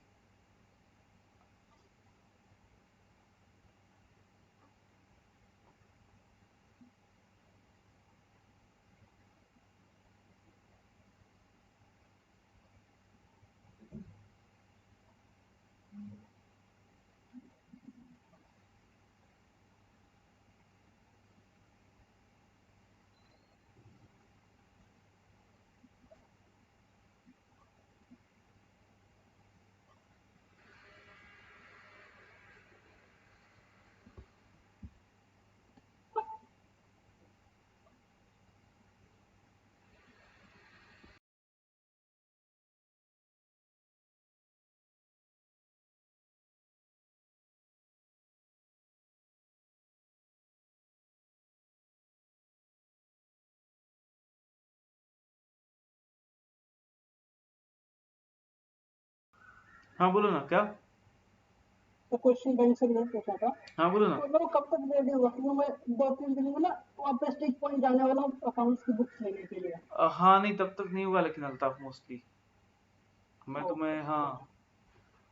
हाँ बोलो ना, क्या? तो क्वेश्चन बैंक से मैंने पूछा था, हाँ बोलो ना। तो वो कब तक रेडी होगा, क्योंकि मैं 2-3 दिन में ना वापस स्टिक पॉइंट जाने वाला हूँ अकाउंट्स की बुक्स लेने के लिए। हाँ नहीं, तब तक नहीं होगा लेकिन अल्ताफ, मोस्टली मैं ओके। तुम्हें, हाँ,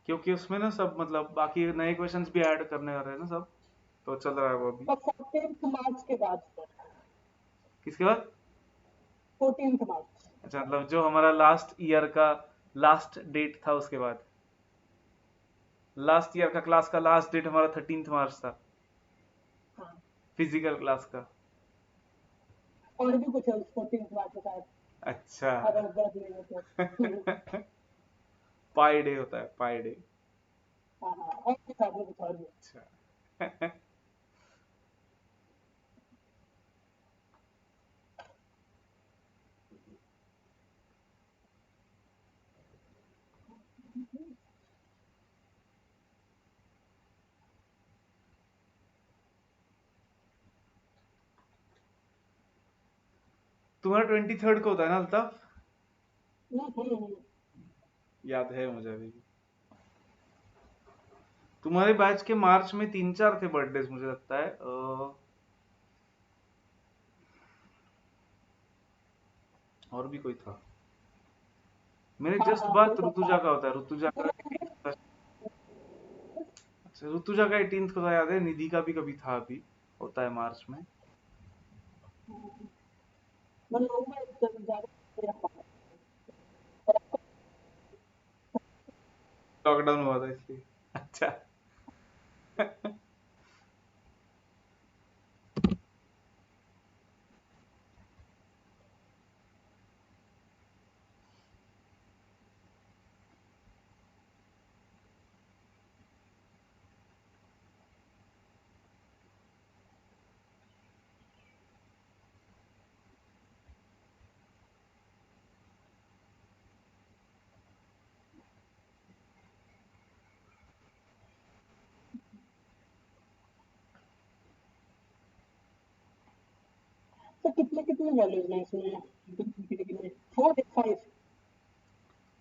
क्योंकि उसमें ना सब मतलब बाकी नए क्वेश्चंस भी ऐड करने आ रहे हैं ना सब, तो चल रहा है वो अभी। बस 14 मार्च के बाद सर। किसके बाद? 14 मार्च। अच्छा, मतलब जो हमारा लास्ट ईयर का लास्ट डेट था उसके बाद, लास्ट ईयर का क्लास का लास्ट डेट हमारा 13th मार्च था, हाँ, फिजिकल क्लास का। और भी कुछ है उस 14 मार्च के साथ, अच्छा। अगर गलत नहीं हो तो। पाई डे होता है, पाई डे। हाँ हाँ, और कुछ आगे कुछ और भी। अच्छा। तुम्हारा 23rd को होता है ना अल्ताफ? हम्म। याद है मुझे अभी भी। तुम्हारे बैच के मार्च में 3-4 थे बर्थडेज मुझे लगता है। और भी कोई था। मेरे हाँ जस्ट हाँ, कोई बात तो था। ऋतुजा का होता है, ऋतुजा का 18th का। अच्छा, ऋतुजा का 18th को था याद है, निधि का भी कभी था अभी, होता है मार्च में। मैं लोग में ज्यादा लॉकडाउन हुआ था इसलिए। अच्छा। तो कितने कितने वैल्यूज हैं इसमें? 4 5।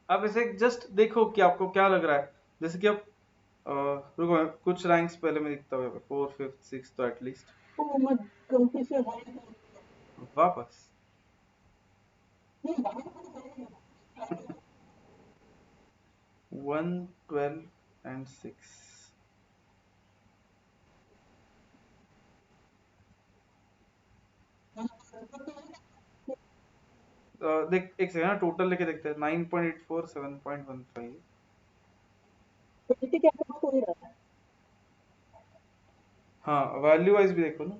अब इसे जस्ट देखो कि आपको क्या लग रहा है। जैसे कि अब रुको, कुछ रैंक्स पहले मैं लिखता हूँ, 4th 5th 6th तो एटलीस्ट तो मैं गलती से वापस। नहीं 1 12 एंड 6। देख एक सेकंड ना, टोटल लेके देखते हैं। 9.84 7.15। क्वालिटी के अकाउंट हो ही रहा है। हाँ, वैल्यू वाइज भी देखो ना,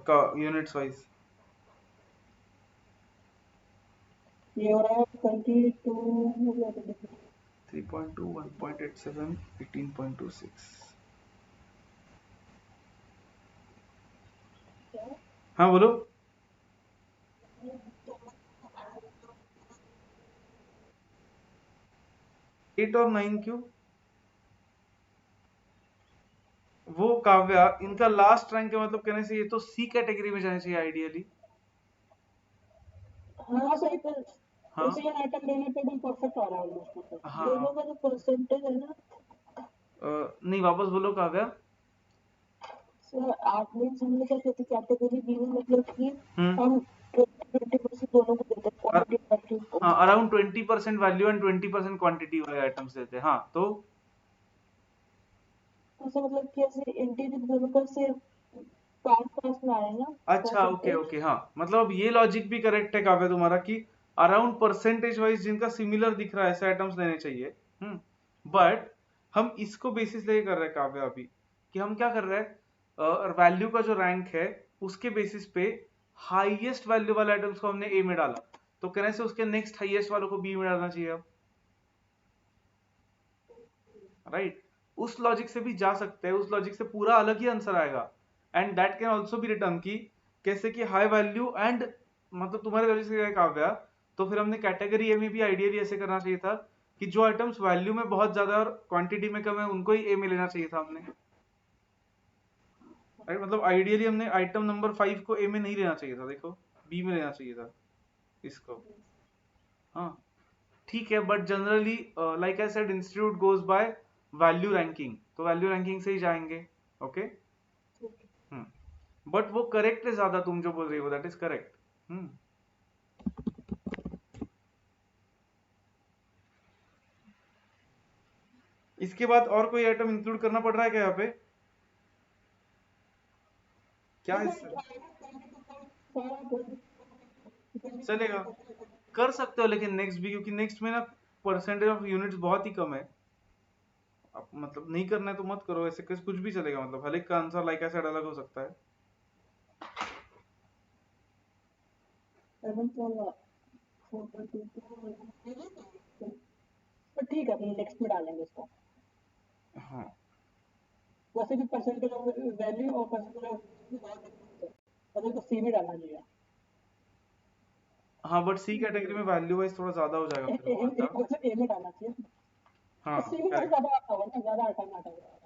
का यूनिट्स वाइज। ये हो रहा है 22 हो गया तो देखो। 3.2 1.87 18.26। हाँ बोलो। 8 और 9 क्यों? वो काव्या, इनका लास्ट रैंक है, मतलब कहने से ये तो सी कैटेगरी में जाना चाहिए आइडियली। हाँ सही पर हाँ एशियन आइटम लेने पे भी परफेक्ट आ रहा है ऑलमोस्ट। मतलब दोनों हाँ। का जो परसेंटेज है ना, नहीं, वापस बोलो काव्या। सर आठ मीन्स हम लोग क्या कहते हैं कैटेगरी बी में, मतलब कि हम्म। हम 20% दोनों को देते हैं, और क्वांटिटी वैल्यू को। हाँ, अराउंड 20% वैल्यू एंड 20% क्वांटिटी वाले आइटम्स देते हैं, हाँ तो। ऐसे मतलब कि ऐसे इंटीरियर डेवलपर से पास पास में आए ना अच्छा, ओके परसेंटेज। ओके, हाँ मतलब अब ये लॉजिक भी करेक्ट है काव्या तुम्हारा कि अराउंड परसेंटेज वाइज जिनका सिमिलर दिख रहा है ऐसे आइटम्स लेने चाहिए। बट हम इसको बेसिस लेके कर रहे हैं काव्या अभी, कि हम क्या कर रहे हैं, वैल्यू का जो रैंक है उसके बेसिस पे हाईएस्ट वैल्यू वाले आइटम्स को हमने ए में डाला, तो कहने से उसके नेक्स्ट हाईएस्ट वालों को बी में डालना चाहिए अब। राइट। उस लॉजिक से भी जा सकते हैं, उस लॉजिक से पूरा अलग ही आंसर आएगा। And that can also be return की कैसे कि हाई वैल्यू एंड, मतलब तुम्हारे लॉजिक से क्या है काव्या, तो फिर हमने कैटेगरी ए में भी आइडियली ऐसे करना चाहिए था कि जो आइटम्स वैल्यू में बहुत ज्यादा और क्वांटिटी में कम है उनको ही ए में लेना चाहिए था हमने। राइट, मतलब आइडियली हमने आइटम नंबर 5 को ए में नहीं लेना चाहिए था, देखो बी में लेना चाहिए था इसको। हाँ ठीक है, but generally like I said institute goes by value ranking, तो वैल्यू रैंकिंग से ही जाएंगे। ओके। बट वो करेक्ट है ज्यादा, तुम जो बोल रही हो दैट इज करेक्ट। हम्म। इसके बाद और कोई आइटम इंक्लूड करना पड़ रहा है क्या यहाँ पे? क्या है देखो इससे? सारा चलेगा, कर सकते हो, लेकिन नेक्स्ट भी, क्योंकि नेक्स्ट में ना परसेंटेज ऑफ यूनिट्स बहुत ही कम है। अब मतलब नहीं करना है तो मत करो, ऐसे कुछ भी चलेगा, मतलब हर एक का आंसर लाइक ऐसा अलग हो सकता है। 7.4 तो ठीक है, अपन नेक्स्ट में डालेंगे इसको। हाँ वैसे भी परसेंटेज ऑफ वैल्यू और परसेंटेज ऑफ बहुत डिफरेंस है, अगर तो सी में डालना चाहिए। हाँ, बट सी कैटेगरी में वैल्यू वाइज थोड़ा ज्यादा हो जाएगा फिर वो आता। मतलब ए में डालना चाहिए, हाँ सी में करेक्ट। ज्यादा आता होगा ना, ज्यादा आटा आता होगा।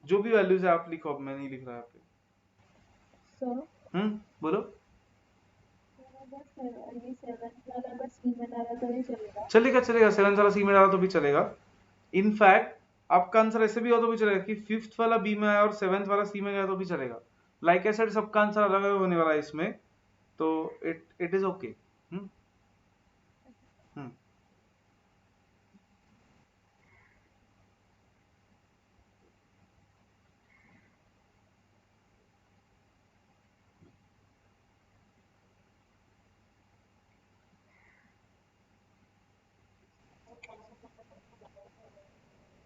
जो भी वैल्यूज है आप लिखो, अब मैं नहीं लिख रहा यहाँ पे। सर बोलो। ये सेवन वाला अगर सी में डाला तो नहीं चलेगा? चलेगा चलेगा, 7th वाला सी में डाला तो भी चलेगा। इनफैक्ट आपका आंसर ऐसे भी हो तो भी चलेगा कि 5th वाला बी में आया और 7th वाला सी में गया तो भी चलेगा। लाइक आई सेड, सबका आंसर अलग अलग होने वाला है इसमें, तो इट इट इज ओके। हम्म हम्म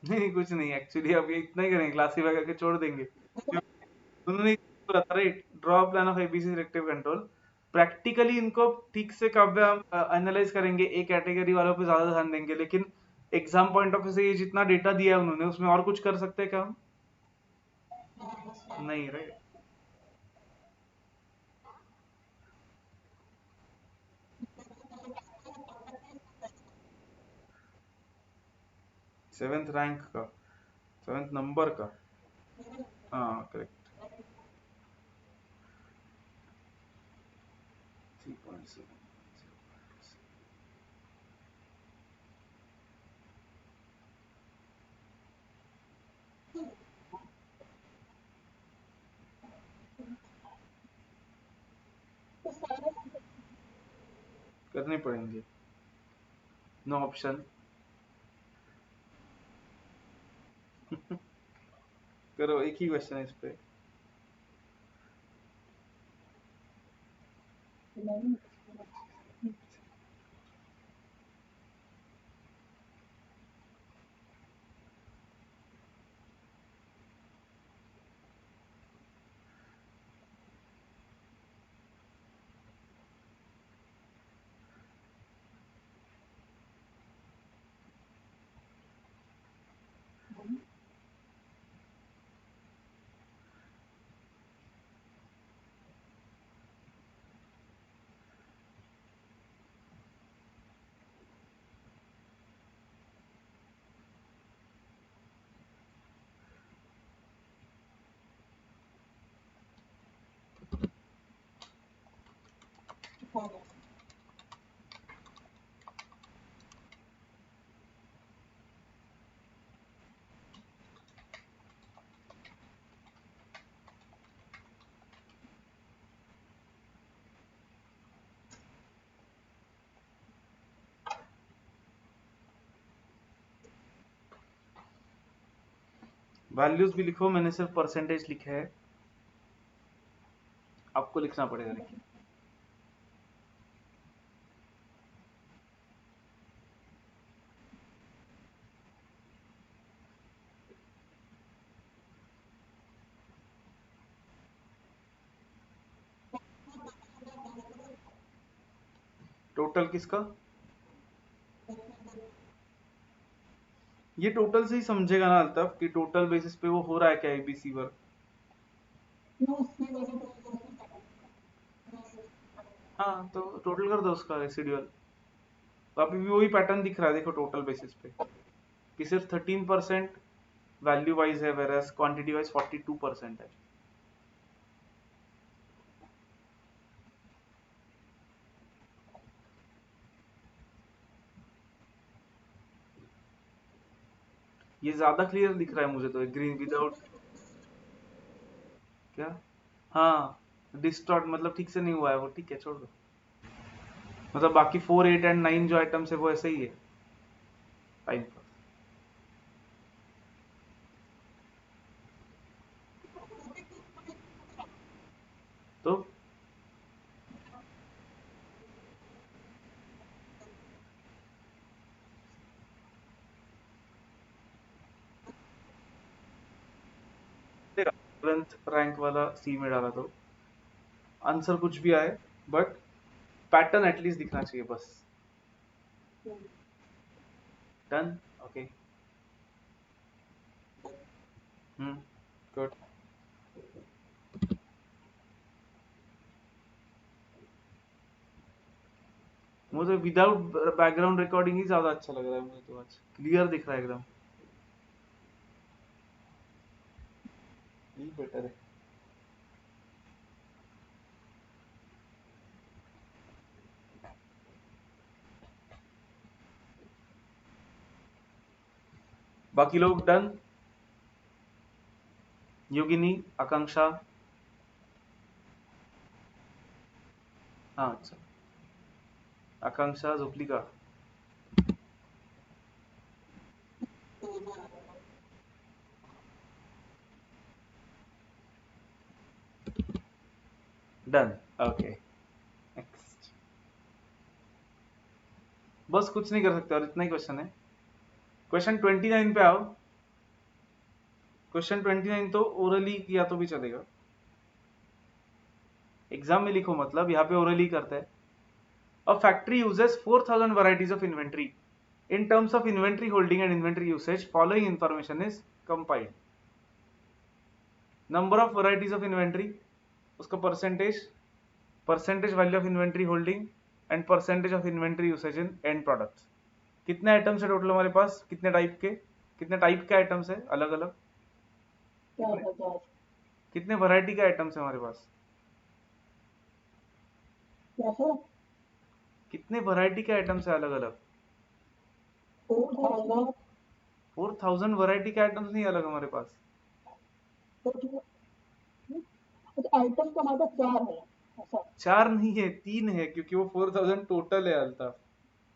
नहीं नहीं, कुछ नहीं, एक्चुअली अब ये इतना ही करेंगे, क्लासीफाई करके छोड़ देंगे। उन्होंने बोला था right, draw plan of ABC selective control. Practically इनको ठीक से काव्य हम एनालाइज करेंगे, ए कैटेगरी वालों पे ज्यादा ध्यान देंगे, लेकिन एग्जाम पॉइंट ऑफ व्यू से ये जितना डेटा दिया है उन्होंने, उसमें और कुछ कर सकते हैं क्या हम? नहीं राइट। 7th रैंक का, 7th नंबर का। हाँ करेक्ट। 3.7। तो सारे करने पड़ेंगे, नो ऑप्शन। करो, एक ही क्वेश्चन है इस पे। नहीं, हाँ, वैल्यूज भी लिखो, मैंने सिर्फ परसेंटेज लिखे है, आपको लिखना पड़ेगा लेकिन। टोटल किसका? ये टोटल से ही समझेगा ना अल्ताफ कि टोटल बेसिस पे वो हो रहा है क्या एबीसी वर्क। no, सी वाले तो हाँ तो टोटल कर दो उसका रेसिडुअल, तो अभी भी वही पैटर्न दिख रहा है, देखो टोटल बेसिस पे कि सिर्फ 13% वैल्यू वाइज है, वेरस क्वांटिटी वाइज 42% है। ये ज्यादा क्लियर दिख रहा है मुझे तो, ग्रीन विदाउट। क्या? हाँ, डिस्टॉर्ट मतलब ठीक से नहीं हुआ है वो, ठीक है छोड़ दो। मतलब बाकी 4, 8 एंड 9 जो आइटम्स है वो ऐसे ही है टाइम पर। तो तुरंत रैंक वाला सी में डाला तो आंसर कुछ भी आए बट पैटर्न एटलीस्ट दिखना चाहिए बस। Done okay good. मुझे विदाउट बैकग्राउंड रिकॉर्डिंग ही ज्यादा अच्छा लग रहा है, मुझे तो आज क्लियर दिख रहा है एकदम, यही बेटर है। बाकी लोग डन? योगिनी, आकांक्षा? हाँ अच्छा, Akanksha, Jupalika? Done okay next. बस कुछ नहीं कर सकते और इतना ही क्वेश्चन है। क्वेश्चन 29 पे आओ। क्वेश्चन 29 तो ओरली किया तो भी चलेगा, एग्जाम में लिखो मतलब, यहाँ पे ओरली करते हैं। A factory uses 4000 varieties of inventory. In terms of inventory holding and inventory usage, following information is compiled. Number of varieties of inventory, उसका percentage, percentage value of inventory holding and percentage of inventory usage in end products. कितने items है total हमारे पास, कितने type के items है अलग अलग, कितने वैरायटी के आइटम्स है हमारे पास, कितने वैरायटी के आइटम्स है अलग अलग? 4000 वैरायटी के आइटम्स नहीं अलग हमारे पास। आइटम का मतलब 4 है ऐसा? 4 नहीं है, 3 है, क्योंकि वो 4000 टोटल है अल्ताफ,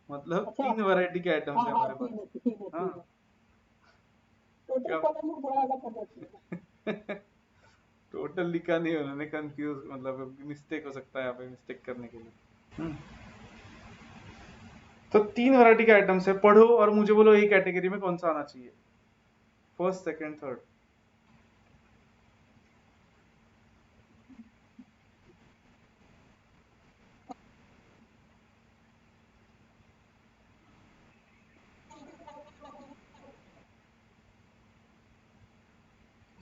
मतलब अच्छा 3 वैरायटी के आइटम्स हाँ है हाँ हमारे ठीक है पास। ठीक है हाँ ठीक है। टोटल क्या कॉलम में थोड़ा अलग करना चाहिए। टोटल लिखा नहीं है उन्होंने, कंफ्यूज मतलब मिस्टेक हो सकता है यहाँ पे, मिस्टेक करने के लिए। तो 3 वैरायटी के आइटम्स है, पढ़ो और मुझे बोलो एक कैटेगरी में कौन सा आना चाहिए, फर्स्ट सेकंड थर्ड।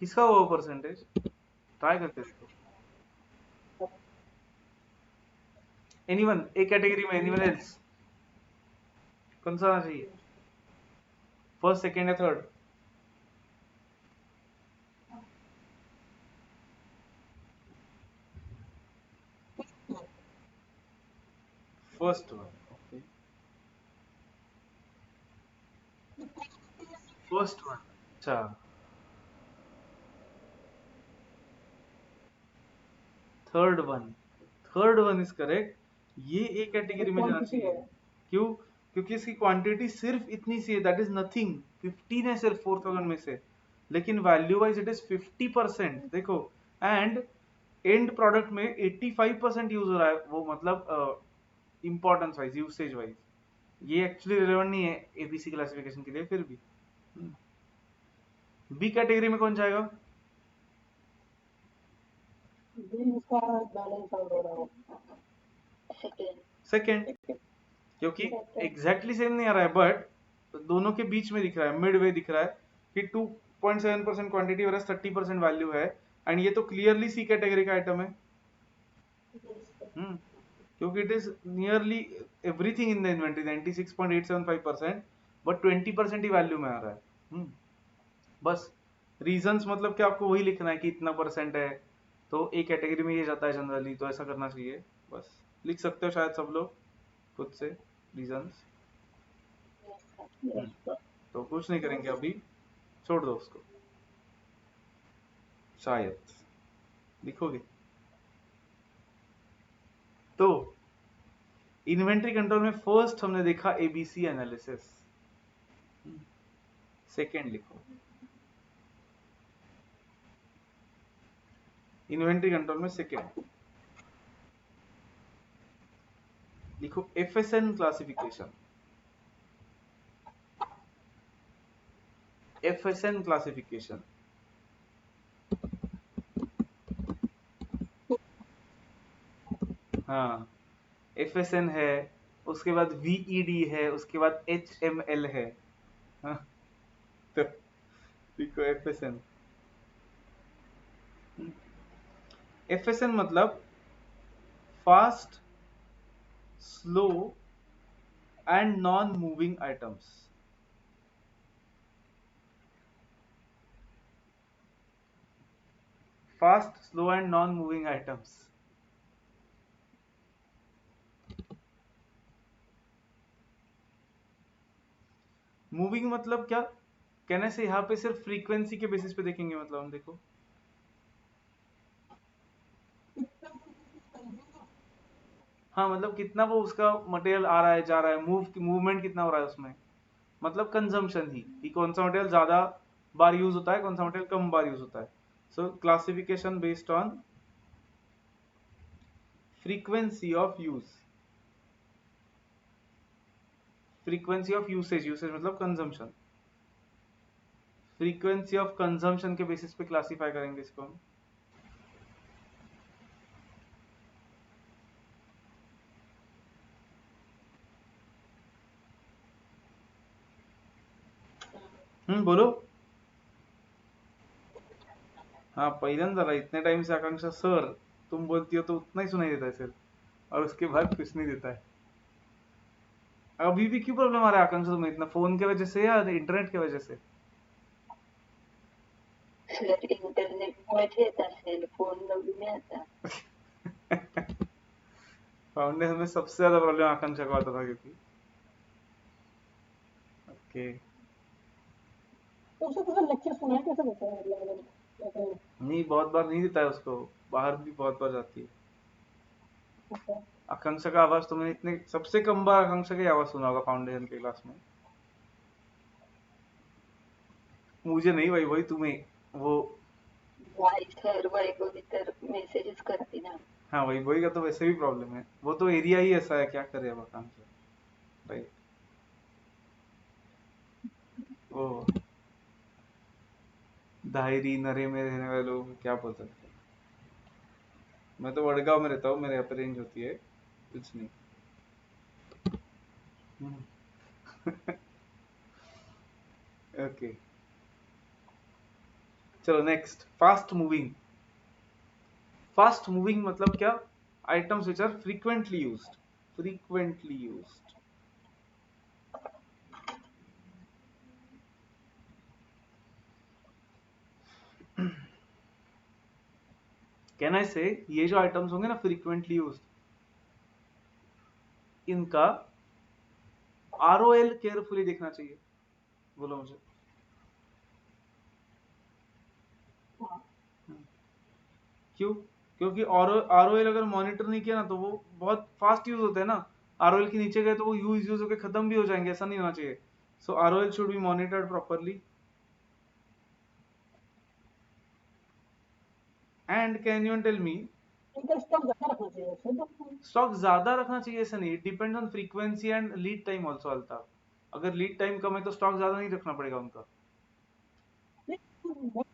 किसका वो परसेंटेज, ट्राई करके देखो। एनीवन, एक कैटेगरी में एनीवन एल्स, कौन सा आना चाहिए, फर्स्ट सेकंड या third? First one, okay first one, अच्छा third one, third one is correct. ये एक कैटेगरी में जाना क्वांटिटी चाहिए। है। क्यों? क्योंकि इसकी क्वांटिटी सिर्फ इतनी सी है, दैट इज नथिंग, 15 है सिर्फ 4000 में से, लेकिन वैल्यू वाइज इट इज 50%। देखो, एंड एंड प्रोडक्ट में 85% यूज हो रहा है वो, मतलब इंपॉर्टेंस वाइज, यूसेज वाइज ये एक्चुअली रिलेवेंट नहीं है एबीसी क्लासिफिकेशन के लिए, फिर भी। बी कैटेगरी में कौन जाएगा? इसका बैलेंस आउट हो रहा है। सेकेंड, क्योंकि एग्जैक्टली सेम नहीं आ रहा है बट दोनों के बीच में दिख रहा है, मिड वे दिख रहा है कि 2.7% क्वांटिटी और 30% वैल्यू है, एंड ये तो क्लियरली सी कैटेगरी का आइटम है। क्योंकि it is nearly everything in the inventory 96.875%, but 20% he value में आ रहा है। बस रीजंस मतलब कि आपको वही लिखना है कि इतना परसेंट है, तो एक कैटेगरी में ये जाता है जनरली, तो ऐसा करना चाहिए। बस लिख सकते हो शायद सब लोग खुद से रीजंस। तो कुछ नहीं करेंगे अभी, छोड़ दो उसको, शायद लिखोगे। तो इन्वेंट्री कंट्रोल में फर्स्ट हमने देखा एबीसी एनालिसिस, सेकेंड लिखो इन्वेंट्री कंट्रोल में सेकेंड लिखो एफएसएन क्लासिफिकेशन। एफएसएन क्लासिफिकेशन हाँ, FSN है, उसके बाद VED है, उसके बाद HML है। हाँ, तो देखो FSN, FSN मतलब fast, slow and non moving items. Fast, slow and non moving items. Moving मतलब क्या कहने से, यहाँ पे सिर्फ फ्रीक्वेंसी के बेसिस पे देखेंगे, मतलब हम देखो, हाँ मतलब कितना वो उसका मटेरियल आ रहा है जा रहा है, मूवमेंट कितना हो रहा है उसमें, मतलब कंजम्पशन ही कि कौन सा मटेरियल ज्यादा बार यूज होता है, कौन सा मटेरियल कम बार यूज होता है। सो classification based on frequency of use, frequency of usage, usage मतलब कंजम्पशन, फ्रीक्वेंसी ऑफ कंजम्पशन के बेसिस पे क्लासिफाई करेंगे इसको हम। बोलो। हाँ पहिल्यांदा इतने टाइम से आकांक्षा सर तुम बोलती हो तो उतना ही सुनाई देता है सिर्फ, और उसके बाद कुछ नहीं देता है। अभी भी क्यों प्रॉब्लम आ रहा है आकांक्षा तुम्हें इतना, फोन के वजह से या इंटरनेट की वजह से? सर इंटरनेट मध्ये येत असेल, फोन नवीन आता। फाउंडेशन में सबसे ज्यादा प्रॉब्लम आकांक्षा को आता था क्योंकि ओके। तो उसे तुझे लेक्चर सुना है कैसे देता है, मतलब कैसे? नहीं बहुत बार नहीं देता है उसको, बाहर भी बहुत बार जाती है। अच्छा, आकांक्षा का आवाज तुमने इतने सबसे कम बार आकांक्षा की आवाज सुना होगा फाउंडेशन के क्लास में। मुझे नहीं भाई, वही तुम्हें वो। वाई सर वैभवी तर मेसेजेस करते ना। हाँ वही वही का तो वैसे भी प्रॉब्लम है, वो तो एरिया ही ऐसा है, क्या करे अब आकांक्षा। राइट, वो दायरी नरे में रहने वाले लोग क्या बोल सकते हैं। मैं तो वडगांव में रहता हूँ, मेरे यहाँ पे रेंज होती है, कुछ नहीं। ओके चलो next, fast moving. Fast moving मतलब क्या, items which are frequently used, frequently used. Can I say ये जो आइटम्स होंगे ना फ्रीक्वेंटली यूज्ड, इनका ROL केयरफुली देखना चाहिए। बोलो मुझे। हाँ, क्यों? क्योंकि ROL अगर मॉनिटर नहीं किया ना तो वो बहुत फास्ट यूज होते हैं ना, ROL के नीचे गए तो वो यूज होकर खत्म भी हो जाएंगे, ऐसा नहीं होना चाहिए। So ROL should be monitored properly. And can you tell me, इनका स्टॉक ज्यादा रखना चाहिए उससे तो। स्टॉक ज्यादा रखना चाहिए ऐसा नहीं, it depends on frequency and lead time also Altaf. अगर लीड टाइम कम है तो स्टॉक ज्यादा नहीं रखना पड़ेगा उनका। मतलब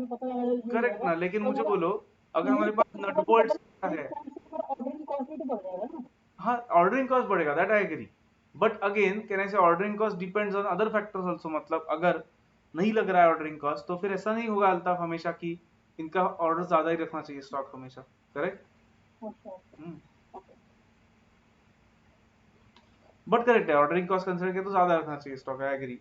पता है यूज करेक्ट होगा ना, लेकिन तो मुझे हमारा बोलो अगर हमारे लीड पास टाइम नट ज्यादा तो बोल्ट लीड है, टाइम से हमारा ऑर्डरिंग कॉस्ट भी तो बढ़ जाएगा ना। हाँ ऑर्डरिंग कॉस्ट बढ़ेगा, that I agree, but again can I say ordering cost depends on other factors also. मतलब अगर नहीं लग रहा है ऑर्डरिंग कॉस्ट तो फिर ऐसा नहीं होगा अल्ताफ हमेशा कि इनका ऑर्डर ज्यादा ही रखना चाहिए स्टॉक हमेशा। करेक्ट, अच्छा, ओके। बट करेक्ट है, ऑर्डरिंग कॉस्ट कंसिडर किया तो ज्यादा रखना चाहिए stock, I agree.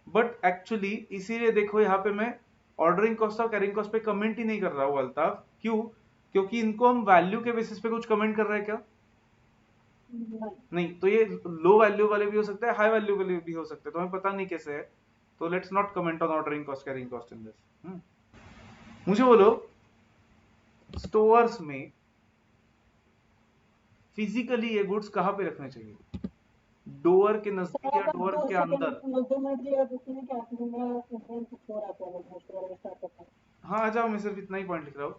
But actually इसीलिए देखो यहाँ पे मैं ऑर्डरिंग कॉस्ट और कैरिंग कॉस्ट पे कमेंट ही नहीं कर रहा हूँ अल्ताफ। क्यों? क्योंकि इनको हम वैल्यू के बेसिस पे कुछ कमेंट कर रहे हैं क्या? नहीं, नहीं, तो ये लो वैल्यू वाले भी हो सकते हैं, हाई वैल्यू वाले भी हो सकते हैं, तो हमें पता नहीं कैसे है। तो let's not comment on ordering cost carrying cost in this. मुझे बोलो स्टोर्स में फिजिकली ये गुड्स कहाँ पे रखने चाहिए, डोर के नजदीक या अगर डोर दो के सेकंड अंदर? 2 मिनट के लिए रुकने के आखिर में कुछ हो रहा है, मतलब स्टोर स्टार्ट करता है। हाँ आ जाओ, मैं सिर्फ इतना ही पॉइंट लिख रहा हूँ,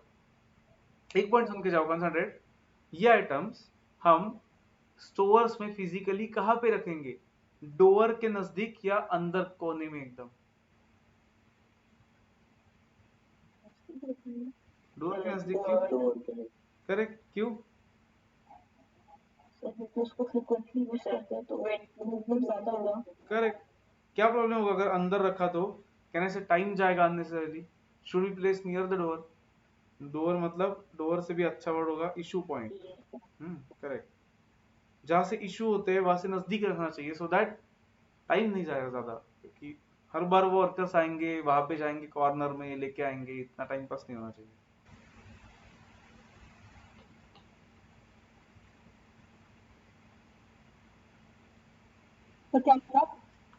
एक पॉइंट सुन के जाओ, कंसंट्रेट। ये आइटम्स हम स्टोर्स में फिजिकली कहाँ पे रखेंगे, डोर के नजदीक या अंदर कोने में एकदम? डोर के नजदीक क्यों? डोर के लिए करेक्ट, क्यों? सर क्योंकि उसको फ्रिक्वेंटली यूज करते हैं तो मूवमेंट ज्यादा होगा। करेक्ट। क्या प्रॉब्लम होगा अगर अंदर रखा तो? कहने से टाइम जाएगा unnecessarily. Should be place near the door. Door मतलब डोर से भी अच्छा वर्ड होगा इशू पॉइंट। करेक्ट। जहां से इशू होते हैं वहां से नजदीक रखना चाहिए, सो दैट टाइम नहीं जाएगा ज्यादा, क्योंकि हर बार वो वर्कर्स आएंगे, वहां पे जाएंगे, कॉर्नर में लेके आएंगे, इतना टाइम पास नहीं होना चाहिए। तो क्या था?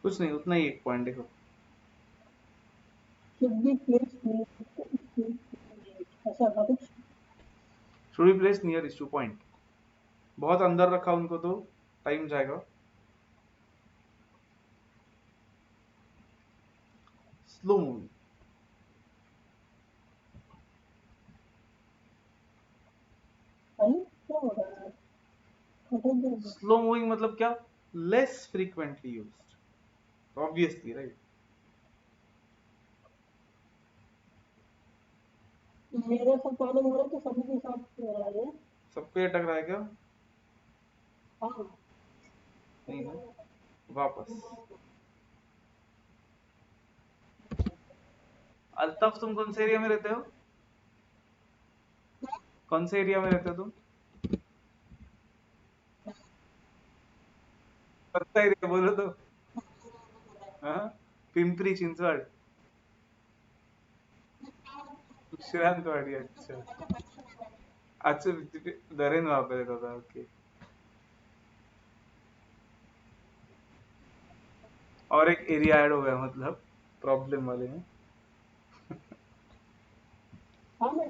कुछ नहीं, उतना ही एक पॉइंट देखो। शुड बी प्लेस ऐसा था कुछ। Should be place near issue point. बहुत अंदर रखा उनको तो टाइम जाएगा। Slow moving. अरे क्या हो रहा है? हटो जल्दी। स्लो मूविंग मतलब क्या? Less frequently used, obviously, right. मेरे से प्रॉब्लम हो रहा है तो सभी के साथ हो रहा है। सबको ये टक रहा है क्या? हाँ नहीं ना। वापस। अल्ताफ, तुम कौन से एरिया में रहते हो? कौन से एरिया में रहते हो तुम? कौन सा एरिया बोलो तो? हाँ, पिंपरी चिंचवड, विश्रांतवाड़ी, अच्छा। अच्छा, दरेन वहां पे रहता था, ओके। और एक एरिया ऐड हो गया मतलब प्रॉब्लम वाले में। हाँ मैं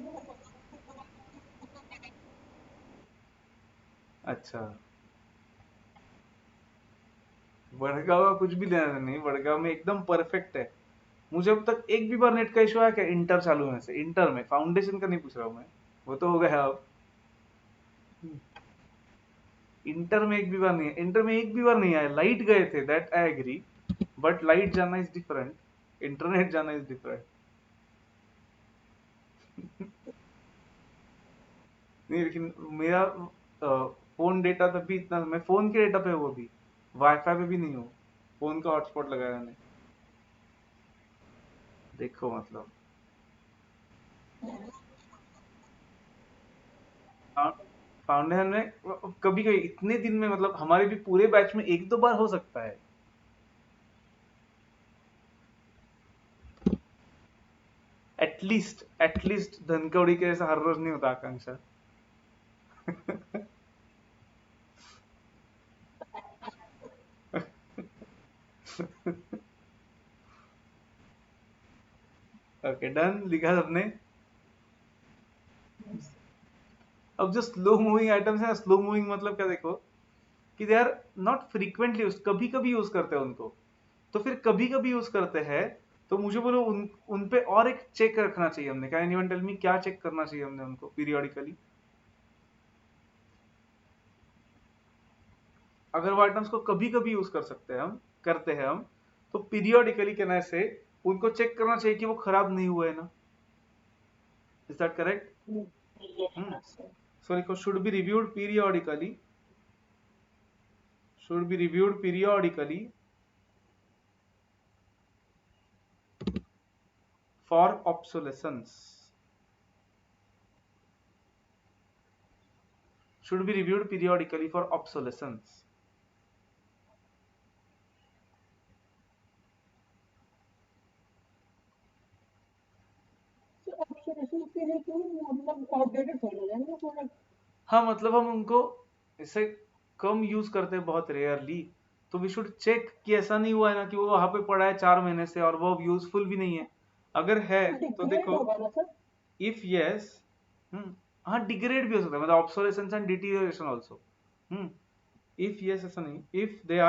अच्छा, वडगांव का कुछ भी लेना नहीं, वडगांव में एकदम परफेक्ट है। मुझे अब तक एक भी बार नेट का इशू आया क्या इंटर चालू होने से? इंटर में, फाउंडेशन का नहीं पूछ रहा हूँ मैं, वो तो हो गया अब। इंटर में एक भी बार नहीं है, इंटर में एक भी बार नहीं आया। लाइट गए थे, that I agree, but light जाना इज डिफरेंट, इंटरनेट जाना इज डिफरेंट। नहीं, लेकिन मेरा फोन डेटा तब भी इतना, मैं फोन के डेटा पे हूँ अभी, वाईफाई पे भी नहीं हूँ। फोन का हॉटस्पॉट लगाया मैंने, देखो मतलब। फाउंडेशन में कभी कभी इतने दिन में, मतलब हमारे भी पूरे बैच में एक दो बार हो सकता है। एटलीस्ट धनकवड़ी के जैसा हर रोज नहीं होता, आकांक्षा। ओके, डन, लिखा सबने। अब जो स्लो मूविंग आइटम्स है, स्लो मूविंग मतलब क्या, देखो कि they are not frequently use, कभी कभी यूज करते हैं उनको। तो फिर कभी कभी यूज करते हैं, तो मुझे बोलो उन पे और एक चेक रखना चाहिए हमने। कैन एनीवन टेल मी क्या चेक करना चाहिए हमने उनको पीरियोडिकली? अगर वो आइटम्स को कभी कभी यूज कर सकते हैं हम, करते हैं हम, तो पीरियोडिकली कहना से उनको चेक करना चाहिए कि वो खराब नहीं हुए ना। Is that correct? सो लिखो, should be reviewed periodically, should be reviewed periodically for obsolescence. Should be reviewed periodically for obsolescence. Observation के लिए क्यों मतलब आउटडेटेड हो जाएंगे प्रोडक्ट। हाँ, मतलब हम उनको इसे कम यूज करते हैं, बहुत रेयरली। तो वी शुड चेक कि ऐसा नहीं हुआ है ना कि वो वहां पे पड़ा है 4 महीने से और वो यूजफुल भी नहीं है। अगर है तो डिग्रेड देखो, होगा ना सर। इफ यस, हाँ, डिग्रेड भी हो सकता है, मतलब obsolescence and deterioration also. If yes ऐसा नहीं, if they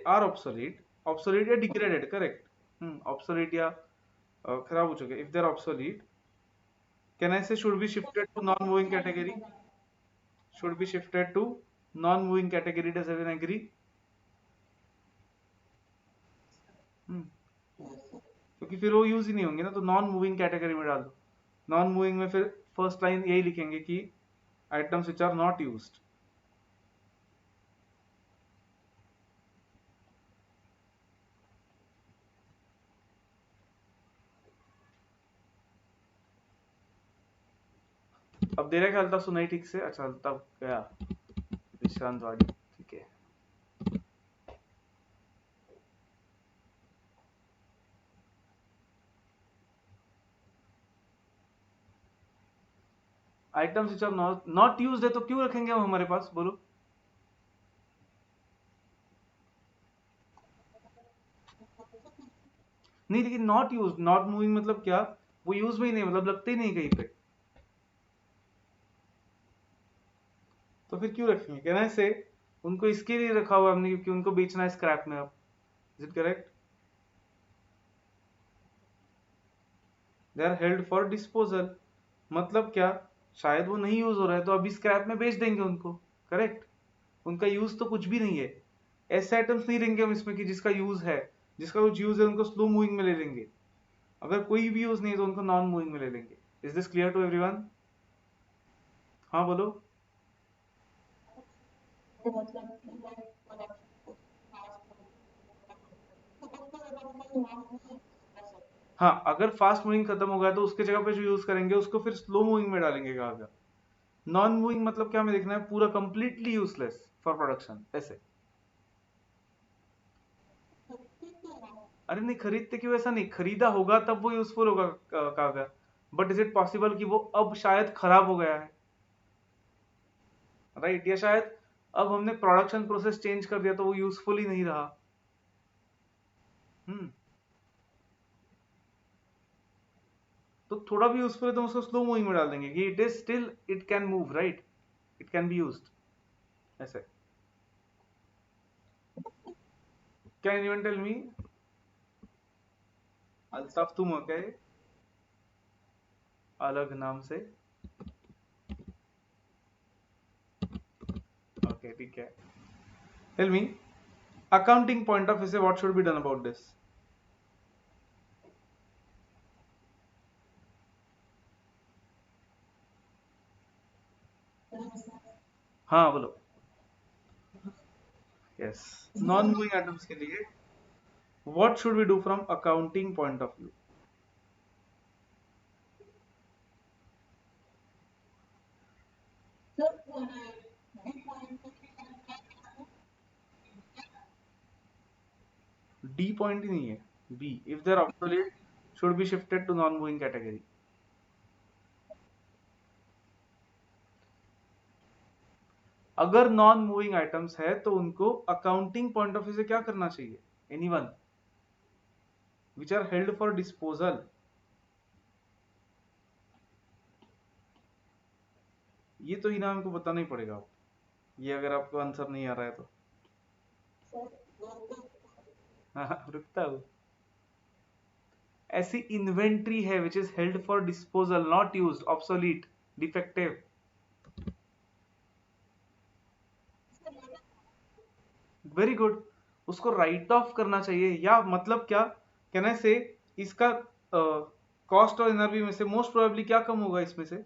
are obsolete, obsolete या डिग्रेडेड, करेक्ट। ऑब्सोलीट या खराब हो चुके, if they are obsolete, can I say should be shifted to non moving category? Should be shifted to non moving category, does everyone agree? क्योंकि फिर वो use ही नहीं होंगे ना, तो नॉन मूविंग कैटेगरी में डाल दो। नॉन मूविंग में फिर फर्स्ट लाइन यही लिखेंगे कि items which are not used. अब दे रहा ख्याल था सुनाई ठीक से? अच्छा तब गया विश्रांत वाड़ी, ठीक है। Items which are not used है तो क्यों रखेंगे हम हमारे पास, बोलो? नहीं लेकिन नॉट यूज, नॉट मूविंग मतलब क्या? वो यूज में ही नहीं, मतलब लगते ही नहीं कहीं पे, तो फिर क्यों रखेंगे? कहना से उनको इसके लिए रखा हुआ हमने क्योंकि उनको बेचना है स्क्रैप में अब। Is it correct? They are held for disposal, मतलब क्या? शायद वो नहीं यूज हो रहा है तो अभी स्क्रैप में बेच देंगे उनको, करेक्ट? उनका यूज तो कुछ भी नहीं है। ऐसे आइटम्स नहीं लेंगे हम इसमें कि जिसका यूज है, जिसका कुछ यूज है उनको स्लो मूविंग में ले लेंगे। अगर कोई भी यूज नहीं है तो उनको नॉन मूविंग में ले लेंगे। Is this clear to everyone? हाँ बोलो। तो मतलब हाँ, अगर फास्ट मूविंग खत्म हो गया तो उसके जगह पे जो यूज करेंगे उसको फिर स्लो मूविंग में डालेंगे। कहा गया नॉन मूविंग मतलब क्या, हमें देखना है पूरा कंप्लीटली यूजलेस फॉर प्रोडक्शन, ऐसे। अरे नहीं खरीदते क्यों? ऐसा नहीं, खरीदा होगा तब वो यूजफुल होगा। कहा गया बट इज इट पॉसिबल कि वो अब शायद खराब हो गया है, राइट? या शायद अब हमने प्रोडक्शन प्रोसेस चेंज कर दिया तो वो यूजफुल ही नहीं रहा। हम्म तो थोड़ा भी यूजफुल है तो हम उसको स्लो मूविंग में डाल देंगे कि it is still, it can move, right? It can be used, ऐसे। क्या एनीवन टेल मी? अल्ताफ तुम हो क्या ये? अलग नाम से? ओके ठीक है। Tell me, accounting point of view से what should be done about this? हाँ बोलो। यस, नॉन मूविंग आइटम्स के लिए what should we do from accounting point of view? D point ही नहीं है, B, if there obsolete should be shifted to non moving category. अगर non moving items है तो उनको अकाउंटिंग पॉइंट ऑफ व्यू से क्या करना चाहिए? Anyone? Which are held for disposal. ये तो इनाम हमको बताना ही पड़ेगा आप, ये अगर आपको आंसर नहीं आ रहा है तो। हाँ रुकता हूँ। ऐसी इन्वेंट्री है which is held for disposal, not used, obsolete, defective. Very good, उसको राइट ऑफ करना चाहिए। या मतलब क्या कहना से इसका कॉस्ट और एनआरवी में से मोस्ट प्रोबेबली क्या कम होगा इसमें से?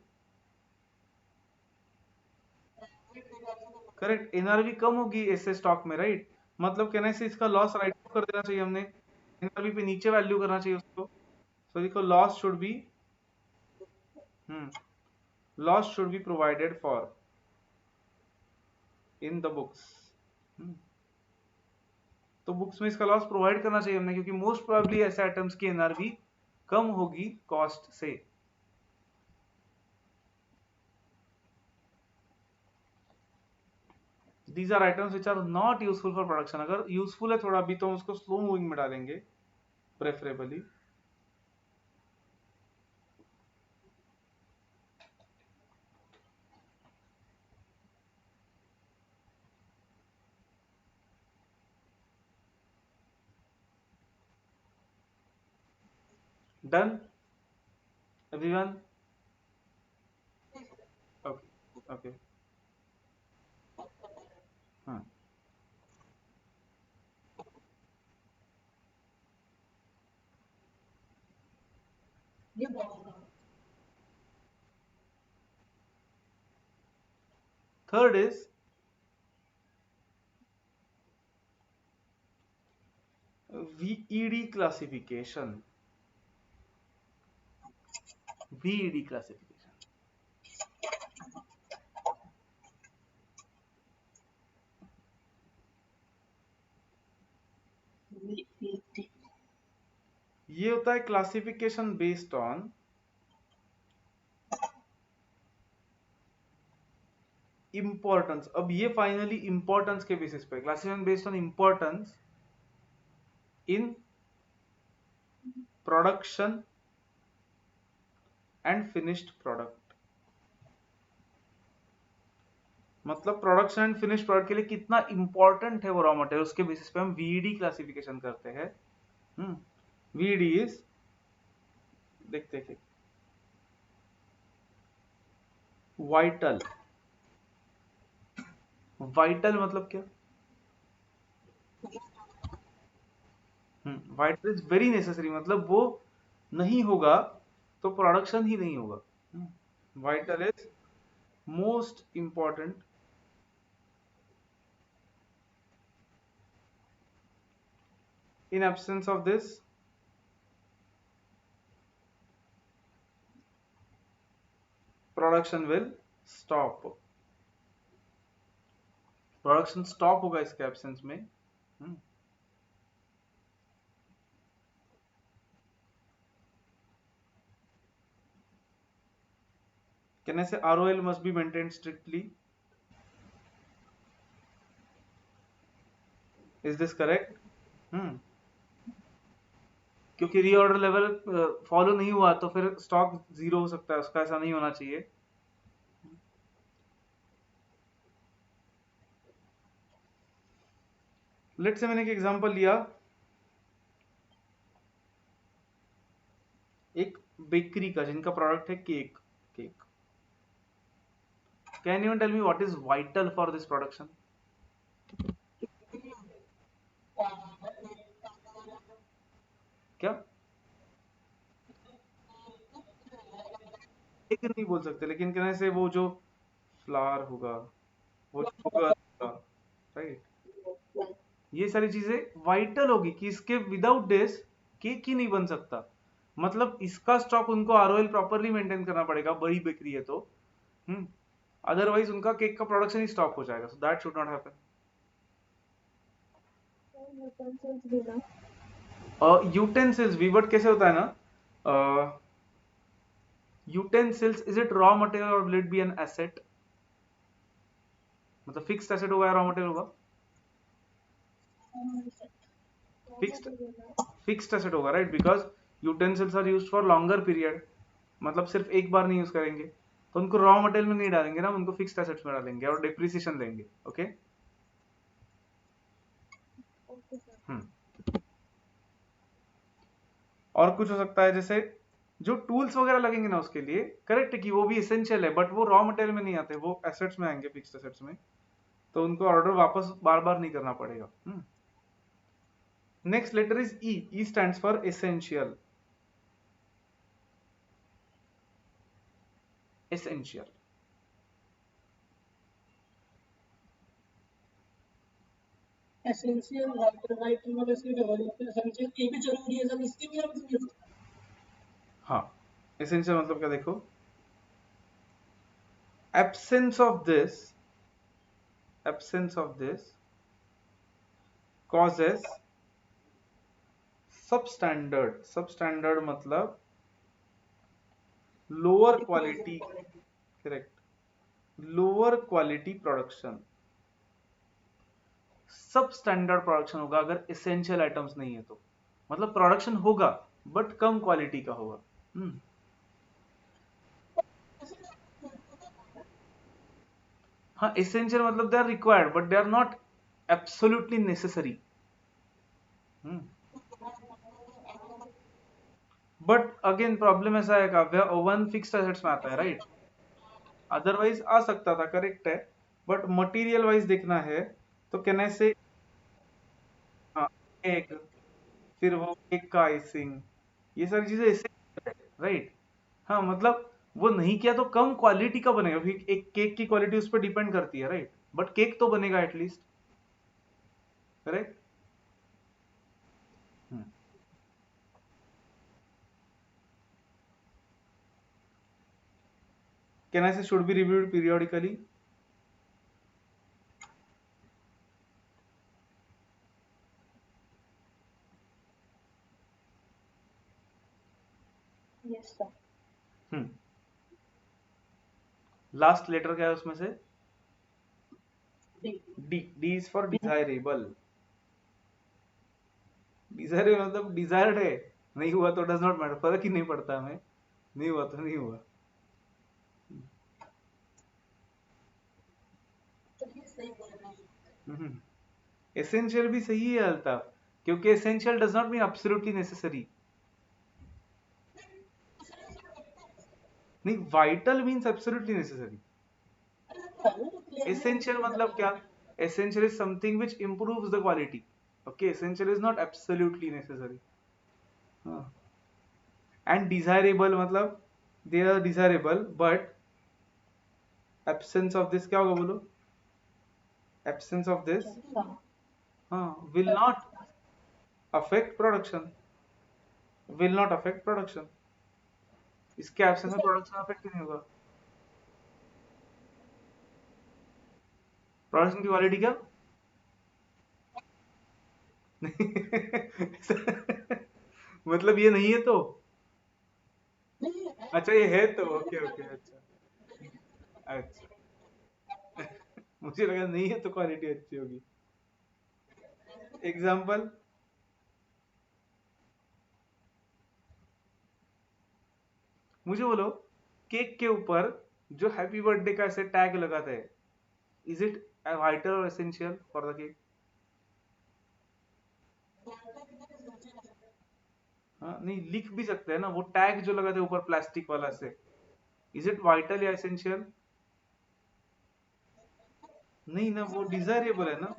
करेक्ट, एनआरवी कम होगी ऐसे स्टॉक में, राइट? मतलब कहना से इसका लॉस राइट ऑफ कर देना चाहिए हमने, एनआरवी पे नीचे वैल्यू करना चाहिए उसको। सो देखो loss should be, loss should be provided for in the books. तो बुक्स में इसका लॉस प्रोवाइड करना चाहिए हमने, क्योंकि मोस्ट प्रोबेबली ऐसे आइटम्स की एनआरवी कम होगी कॉस्ट से। These are items which are not useful for production. अगर यूजफुल है थोड़ा भी तो हम उसको स्लो मूविंग में डालेंगे preferably. Done everyone? Okay okay. हाँ ये बहुत third is VED classification. VED classification. ये होता है क्लासिफिकेशन बेस्ड ऑन इंपॉर्टेंस. अब ये फाइनली इंपॉर्टेंस के बेसिस पे classification based on importance in production and finished product. मतलब प्रोडक्शन एंड फिनिश्ड प्रोडक्ट के लिए कितना इंपॉर्टेंट है वो रॉ मटेरियल, उसके बेसिस पे हम वीईडी क्लासिफिकेशन करते हैं. वीईडी इज, देखते हैं, वाइटल. वाइटल मतलब क्या? वाइटल इज वेरी नेसेसरी, मतलब वो नहीं होगा तो प्रोडक्शन ही नहीं होगा. Vital is most important in absence of this production will stop. Production stop होगा इसके एब्सेंस में. Can I say ROL must be maintained strictly? Is this correct? क्योंकि रीऑर्डर लेवल फॉलो नहीं हुआ तो फिर स्टॉक जीरो हो सकता है उसका, ऐसा नहीं होना चाहिए. लेट्स से मैंने एक एग्जांपल लिया, एक बेकरी का जिनका प्रोडक्ट है cake. Can you tell me what is vital for this production? क्या? केक नहीं बोल सकते, लेकिन कहने से वो जो फ्लावर होगा, वो शुगर होगा, राइट, ये सारी चीजें वाइटल होगी कि इसके विदाउट दिस केक ही नहीं बन सकता. मतलब इसका स्टॉक उनको आरओएल प्रॉपरली मेंटेन करना पड़ेगा, बड़ी बेकरी है तो. अदरवाइज उनका केक का प्रोडक्शन ही स्टॉप हो जाएगा. So that should not happen. Utensils भी ना. यूटेंसिल्स वीवर्ड कैसे होता है ना, utensils is it raw material और will it be an asset? मतलब फिक्स्ड एसेट होगा या रॉ मटेरियल होगा? फिक्स्ड एसेट होगा, right, because utensils are used for longer period. मतलब सिर्फ एक बार नहीं यूज करेंगे तो उनको रॉ मटेरियल में नहीं डालेंगे ना, उनको फिक्स्ड एसेट्स में डालेंगे और डिप्रिसिएशन देंगे. ओके. और कुछ हो सकता है जैसे जो टूल्स वगैरह लगेंगे ना उसके लिए, करेक्ट है कि वो भी एसेंशियल है, बट वो रॉ मटेरियल में नहीं आते, वो एसेट्स में आएंगे, फिक्स्ड एसेट्स में. तो उनको ऑर्डर वापस बार बार नहीं करना पड़ेगा. Next letter is E. E stands for essential. Essential. Essential vital मतलब इसके डेवलपमेंट एसेंशियल ये भी जरूरी है, सब इसके भी हम यूज. हाँ, एसेंशियल मतलब क्या देखो, absence of this causes substandard. Substandard मतलब lower quality, correct, lower quality production. सब स्टैंडर्ड प्रोडक्शन होगा अगर एसेंशियल आइटम्स नहीं है तो. मतलब प्रोडक्शन होगा बट कम क्वालिटी का होगा. हाँ, एसेंशियल मतलब they are required but they are not absolutely necessary. But again problem ऐसा है काव्या, ओवन फिक्स्ड एसेट्स में आता है, राइट. अदरवाइज आ सकता था, करेक्ट है, बट मटेरियल वाइज देखना है तो कहने से हाँ, एग, फिर वो केक का आइसिंग, ये सारी चीजें इससे, राइट. हाँ, मतलब वो नहीं किया तो कम क्वालिटी का बनेगा, क्योंकि एक केक की क्वालिटी उस पर डिपेंड करती है, राइट? बट केक तो बनेगा at least, correct? Can I say should be reviewed periodically? Yes sir. Last letter क्या है उसमें से? D. D. D is for desirable. Desirable मतलब डिजायर्ड है, नहीं हुआ तो डज नॉट मैटर, फर्क ही नहीं पड़ता हमें, नहीं हुआ तो नहीं हुआ। एसेंशियल भी सही है अल्ताफ, क्योंकि essential does not mean absolutely necessary. नहीं, vital means absolutely necessary. Essential मतलब क्या? Essential is something which improves the quality. Okay, essential is not absolutely necessary. And desirable मतलब they are desirable but absence of this क्या होगा बोलो? Absence of this will not affect production, will not affect production. इसके absence में production affect नहीं होगा। Production की quality क्या? मतलब ये नहीं है तो? अच्छा ये है तो, ओके ओके, अच्छा अच्छा। मुझे लगा नहीं है तो क्वालिटी अच्छी होगी। एग्जाम्पल? मुझे बोलो, केक के ऊपर जो हैप्पी बर्थडे का ऐसे टैग लगाते हैं, इज इट वाइटल और एसेंशियल फॉर द केक? हाँ, नहीं लिख भी सकते हैं ना, वो टैग जो लगाते हैं ऊपर प्लास्टिक वाला से, इज इट वाइटल या एसेंशियल? नहीं ना, वो डिजायरेबल है ना।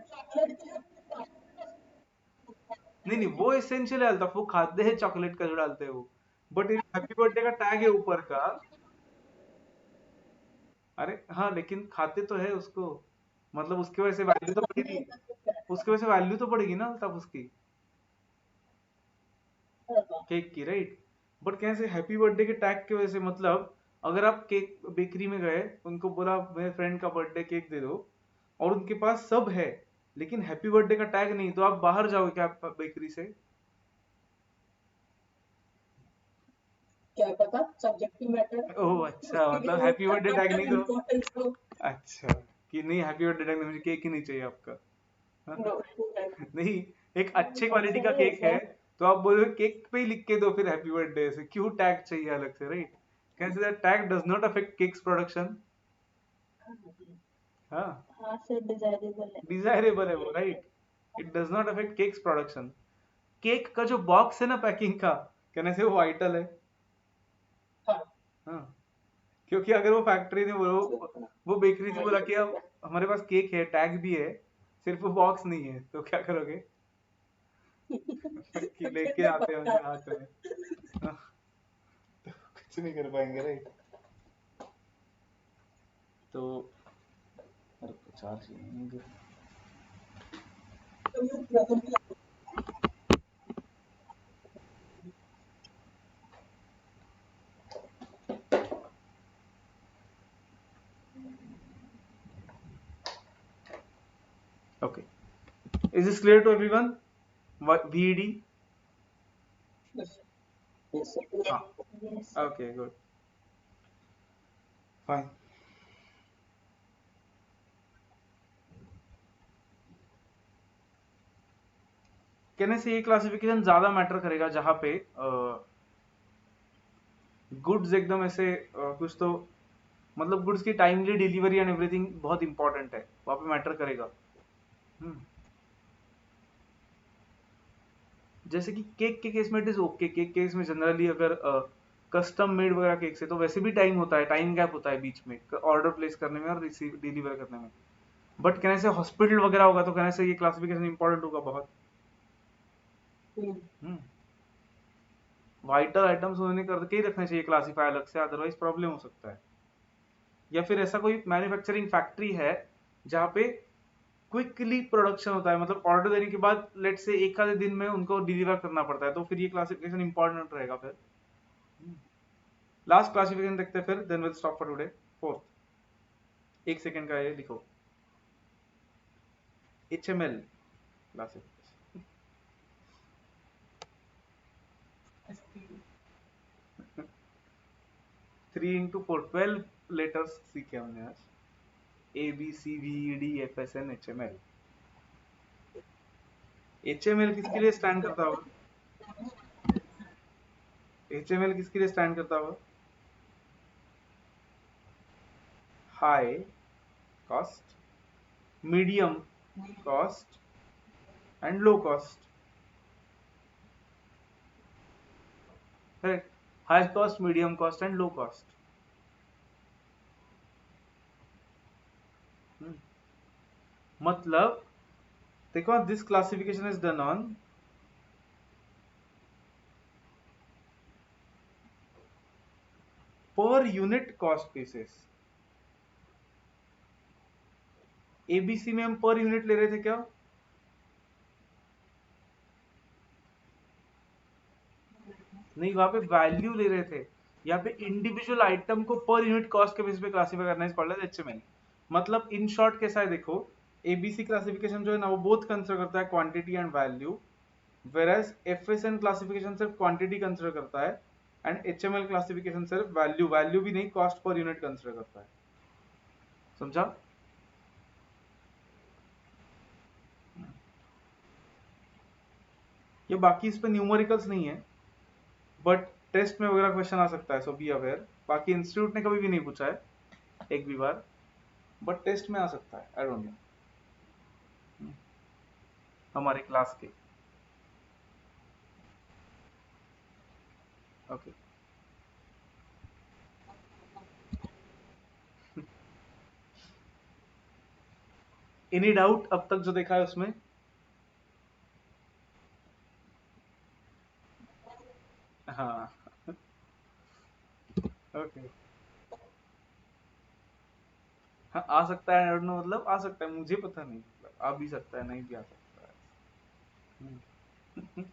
नहीं नहीं, वो एसेंशियल है अल्ताफ, वो खाते हैं चॉकलेट का जो डालते हैं वो। बट हैप्पी बर्थडे का टैग है ऊपर का। अरे हाँ, लेकिन खाते तो है उसको, मतलब उसकी वजह से वैल्यू तो बढ़ेगी, उसकी वजह से वैल्यू तो बढ़ेगी ना तब उसकी, केक की, राइट? बट कैसे हैप्पी बर्थडे के टैग की वजह से, मतलब अगर आप केक बेकरी में गए, उनको बोला मेरे फ्रेंड का बर्थडे केक दे दो, और उनके पास सब है लेकिन हैप्पी बर्थडे का टैग नहीं, तो आप बाहर जाओगे क्या बेकरी से? क्या पता, सब्जेक्टिव मैटर। ओह अच्छा, उसके लिए मतलब वो हैप्पी बर्थडे टैग नहीं तो? इम्पोर्टेंस तो। अच्छा, कि नहीं हैप्पी बर्थडे टैग नहीं, मुझे केक ही नहीं चाहिए आपका। हाँ? नो। नहीं, एक अच्छे क्वालिटी का सही है केक है सर। तो आप बोलोगे केक पे ही लिख के दो फिर हैप्पी बर्थडे, से क्यों टैग चाहिए अलग से, राइट? कैसे that tag does not affect cakes production. हाँ, हाँ सर, डिजायरेबल है। डिजायरेबल है वो, right? It does not affect cakes production. Cake का जो बॉक्स है ना पैकिंग का, कहने से वो वाइटल है। हाँ। हाँ, क्योंकि अगर वो फैक्ट्री ने वो बेकरी से बोला कि अब हमारे पास केक है, टैग भी है, सिर्फ वो बॉक्स नहीं है, तो क्या करोगे? कि लेके आते हैं उनके हाथ में। हाँ, तो कुछ नहीं कर पाएंगे, राइट? तो अरे चार्ज ही नहीं है। Okay. Is this clear to everyone? What VED? Yes, Ah, yes. okay, good. Fine. कहने से ये क्लासिफिकेशन ज्यादा मैटर करेगा जहां पे गुड्स एकदम ऐसे कुछ तो, मतलब गुड्स की टाइमली डिलीवरी एंड एवरीथिंग बहुत इंपॉर्टेंट है, वहां पे मैटर करेगा। हम्म, जैसे कि केक के केस में it is okay, cake case में जनरली अगर कस्टम मेड वगैरह केक से तो वैसे भी टाइम होता है, टाइम गैप होता है बीच में ऑर्डर प्लेस करने में और रिसीव डिलीवर करने में। बट कहने से हॉस्पिटल वगैरह होगा तो कहने से ये क्लासिफिकेशन इंपॉर्टेंट होगा बहुत। हम्म। हम्म, वाइटल आइटम्स उन्होंने करके ही रखना चाहिए क्लासीफाई अलग से, अदरवाइज प्रॉब्लम हो सकता है। या फिर ऐसा कोई मैन्युफैक्चरिंग फैक्ट्री है जहाँ पे क्विकली प्रोडक्शन होता है, मतलब ऑर्डर देने के बाद लेट से एक आधे दिन में उनको डिलीवर करना पड़ता है, तो फिर ये क्लासिफिकेशन इंपॉर्टेंट रहेगा। फिर लास्ट क्लासिफिकेशन देखते हैं, फिर then will stop for today. Fourth, 1 second का ये लिखो, HML क्लासिफिकेशन। 3 into 4 12 लेटर्स सीखे हमने आज, ABCDEFSN HML। HML किसके लिए स्टैंड करता होगा? HML किसके लिए स्टैंड करता होगा? High cost, medium cost and low cost. Correct, high cost, medium cost and low cost. मतलब देखो, this classification is done on per unit cost basis. ABC में हम पर यूनिट ले रहे थे क्या? नहीं, वहां पे वैल्यू ले रहे थे। यहाँ पे इंडिविजुअल आइटम को पर यूनिट कॉस्ट के बेस पे क्लासिफाई करना इज कॉल्ड एज HML। मतलब इन शॉर्ट कैसा है देखो, एबीसी क्लासिफिकेशन जो है ना वो बोथ कंसिडर करता है quantity and value, whereas FSN classification सिर्फ क्वांटिटी कंसिडर करता है एंड HML क्लासिफिकेशन सिर्फ वैल्यू, वैल्यू भी नहीं, कॉस्ट पर यूनिट कंसिडर करता है। समझा? ये बाकी इस पे न्यूमेरिकल्स नहीं है, बट टेस्ट में वगैरह क्वेश्चन आ सकता है, सो बी अवेयर। बाकी इंस्टीट्यूट ने कभी भी नहीं पूछा है एक भी बार, बट टेस्ट में आ सकता है, आई डोंट नो, हमारे क्लास के। ओके, एनी डाउट अब तक जो देखा है उसमें? हाँ, ओके। हाँ, आ सकता है, आई डोंट नो, मतलब आ सकता है, मुझे पता नहीं, मतलब आ भी सकता है, नहीं भी आ सकता है।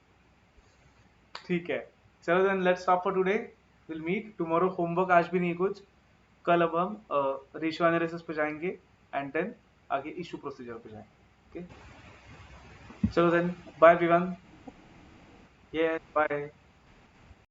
ठीक है, चलो then let's stop for today, will meet tomorrow. Homework आज भी नहीं कुछ, कल अब हम रेशियो एनालिसिस पे जाएंगे एंड देन आगे इशू प्रोसीजर पे जाएंगे। ओके, चलो देन, बाय एवरीवन। ये बाय।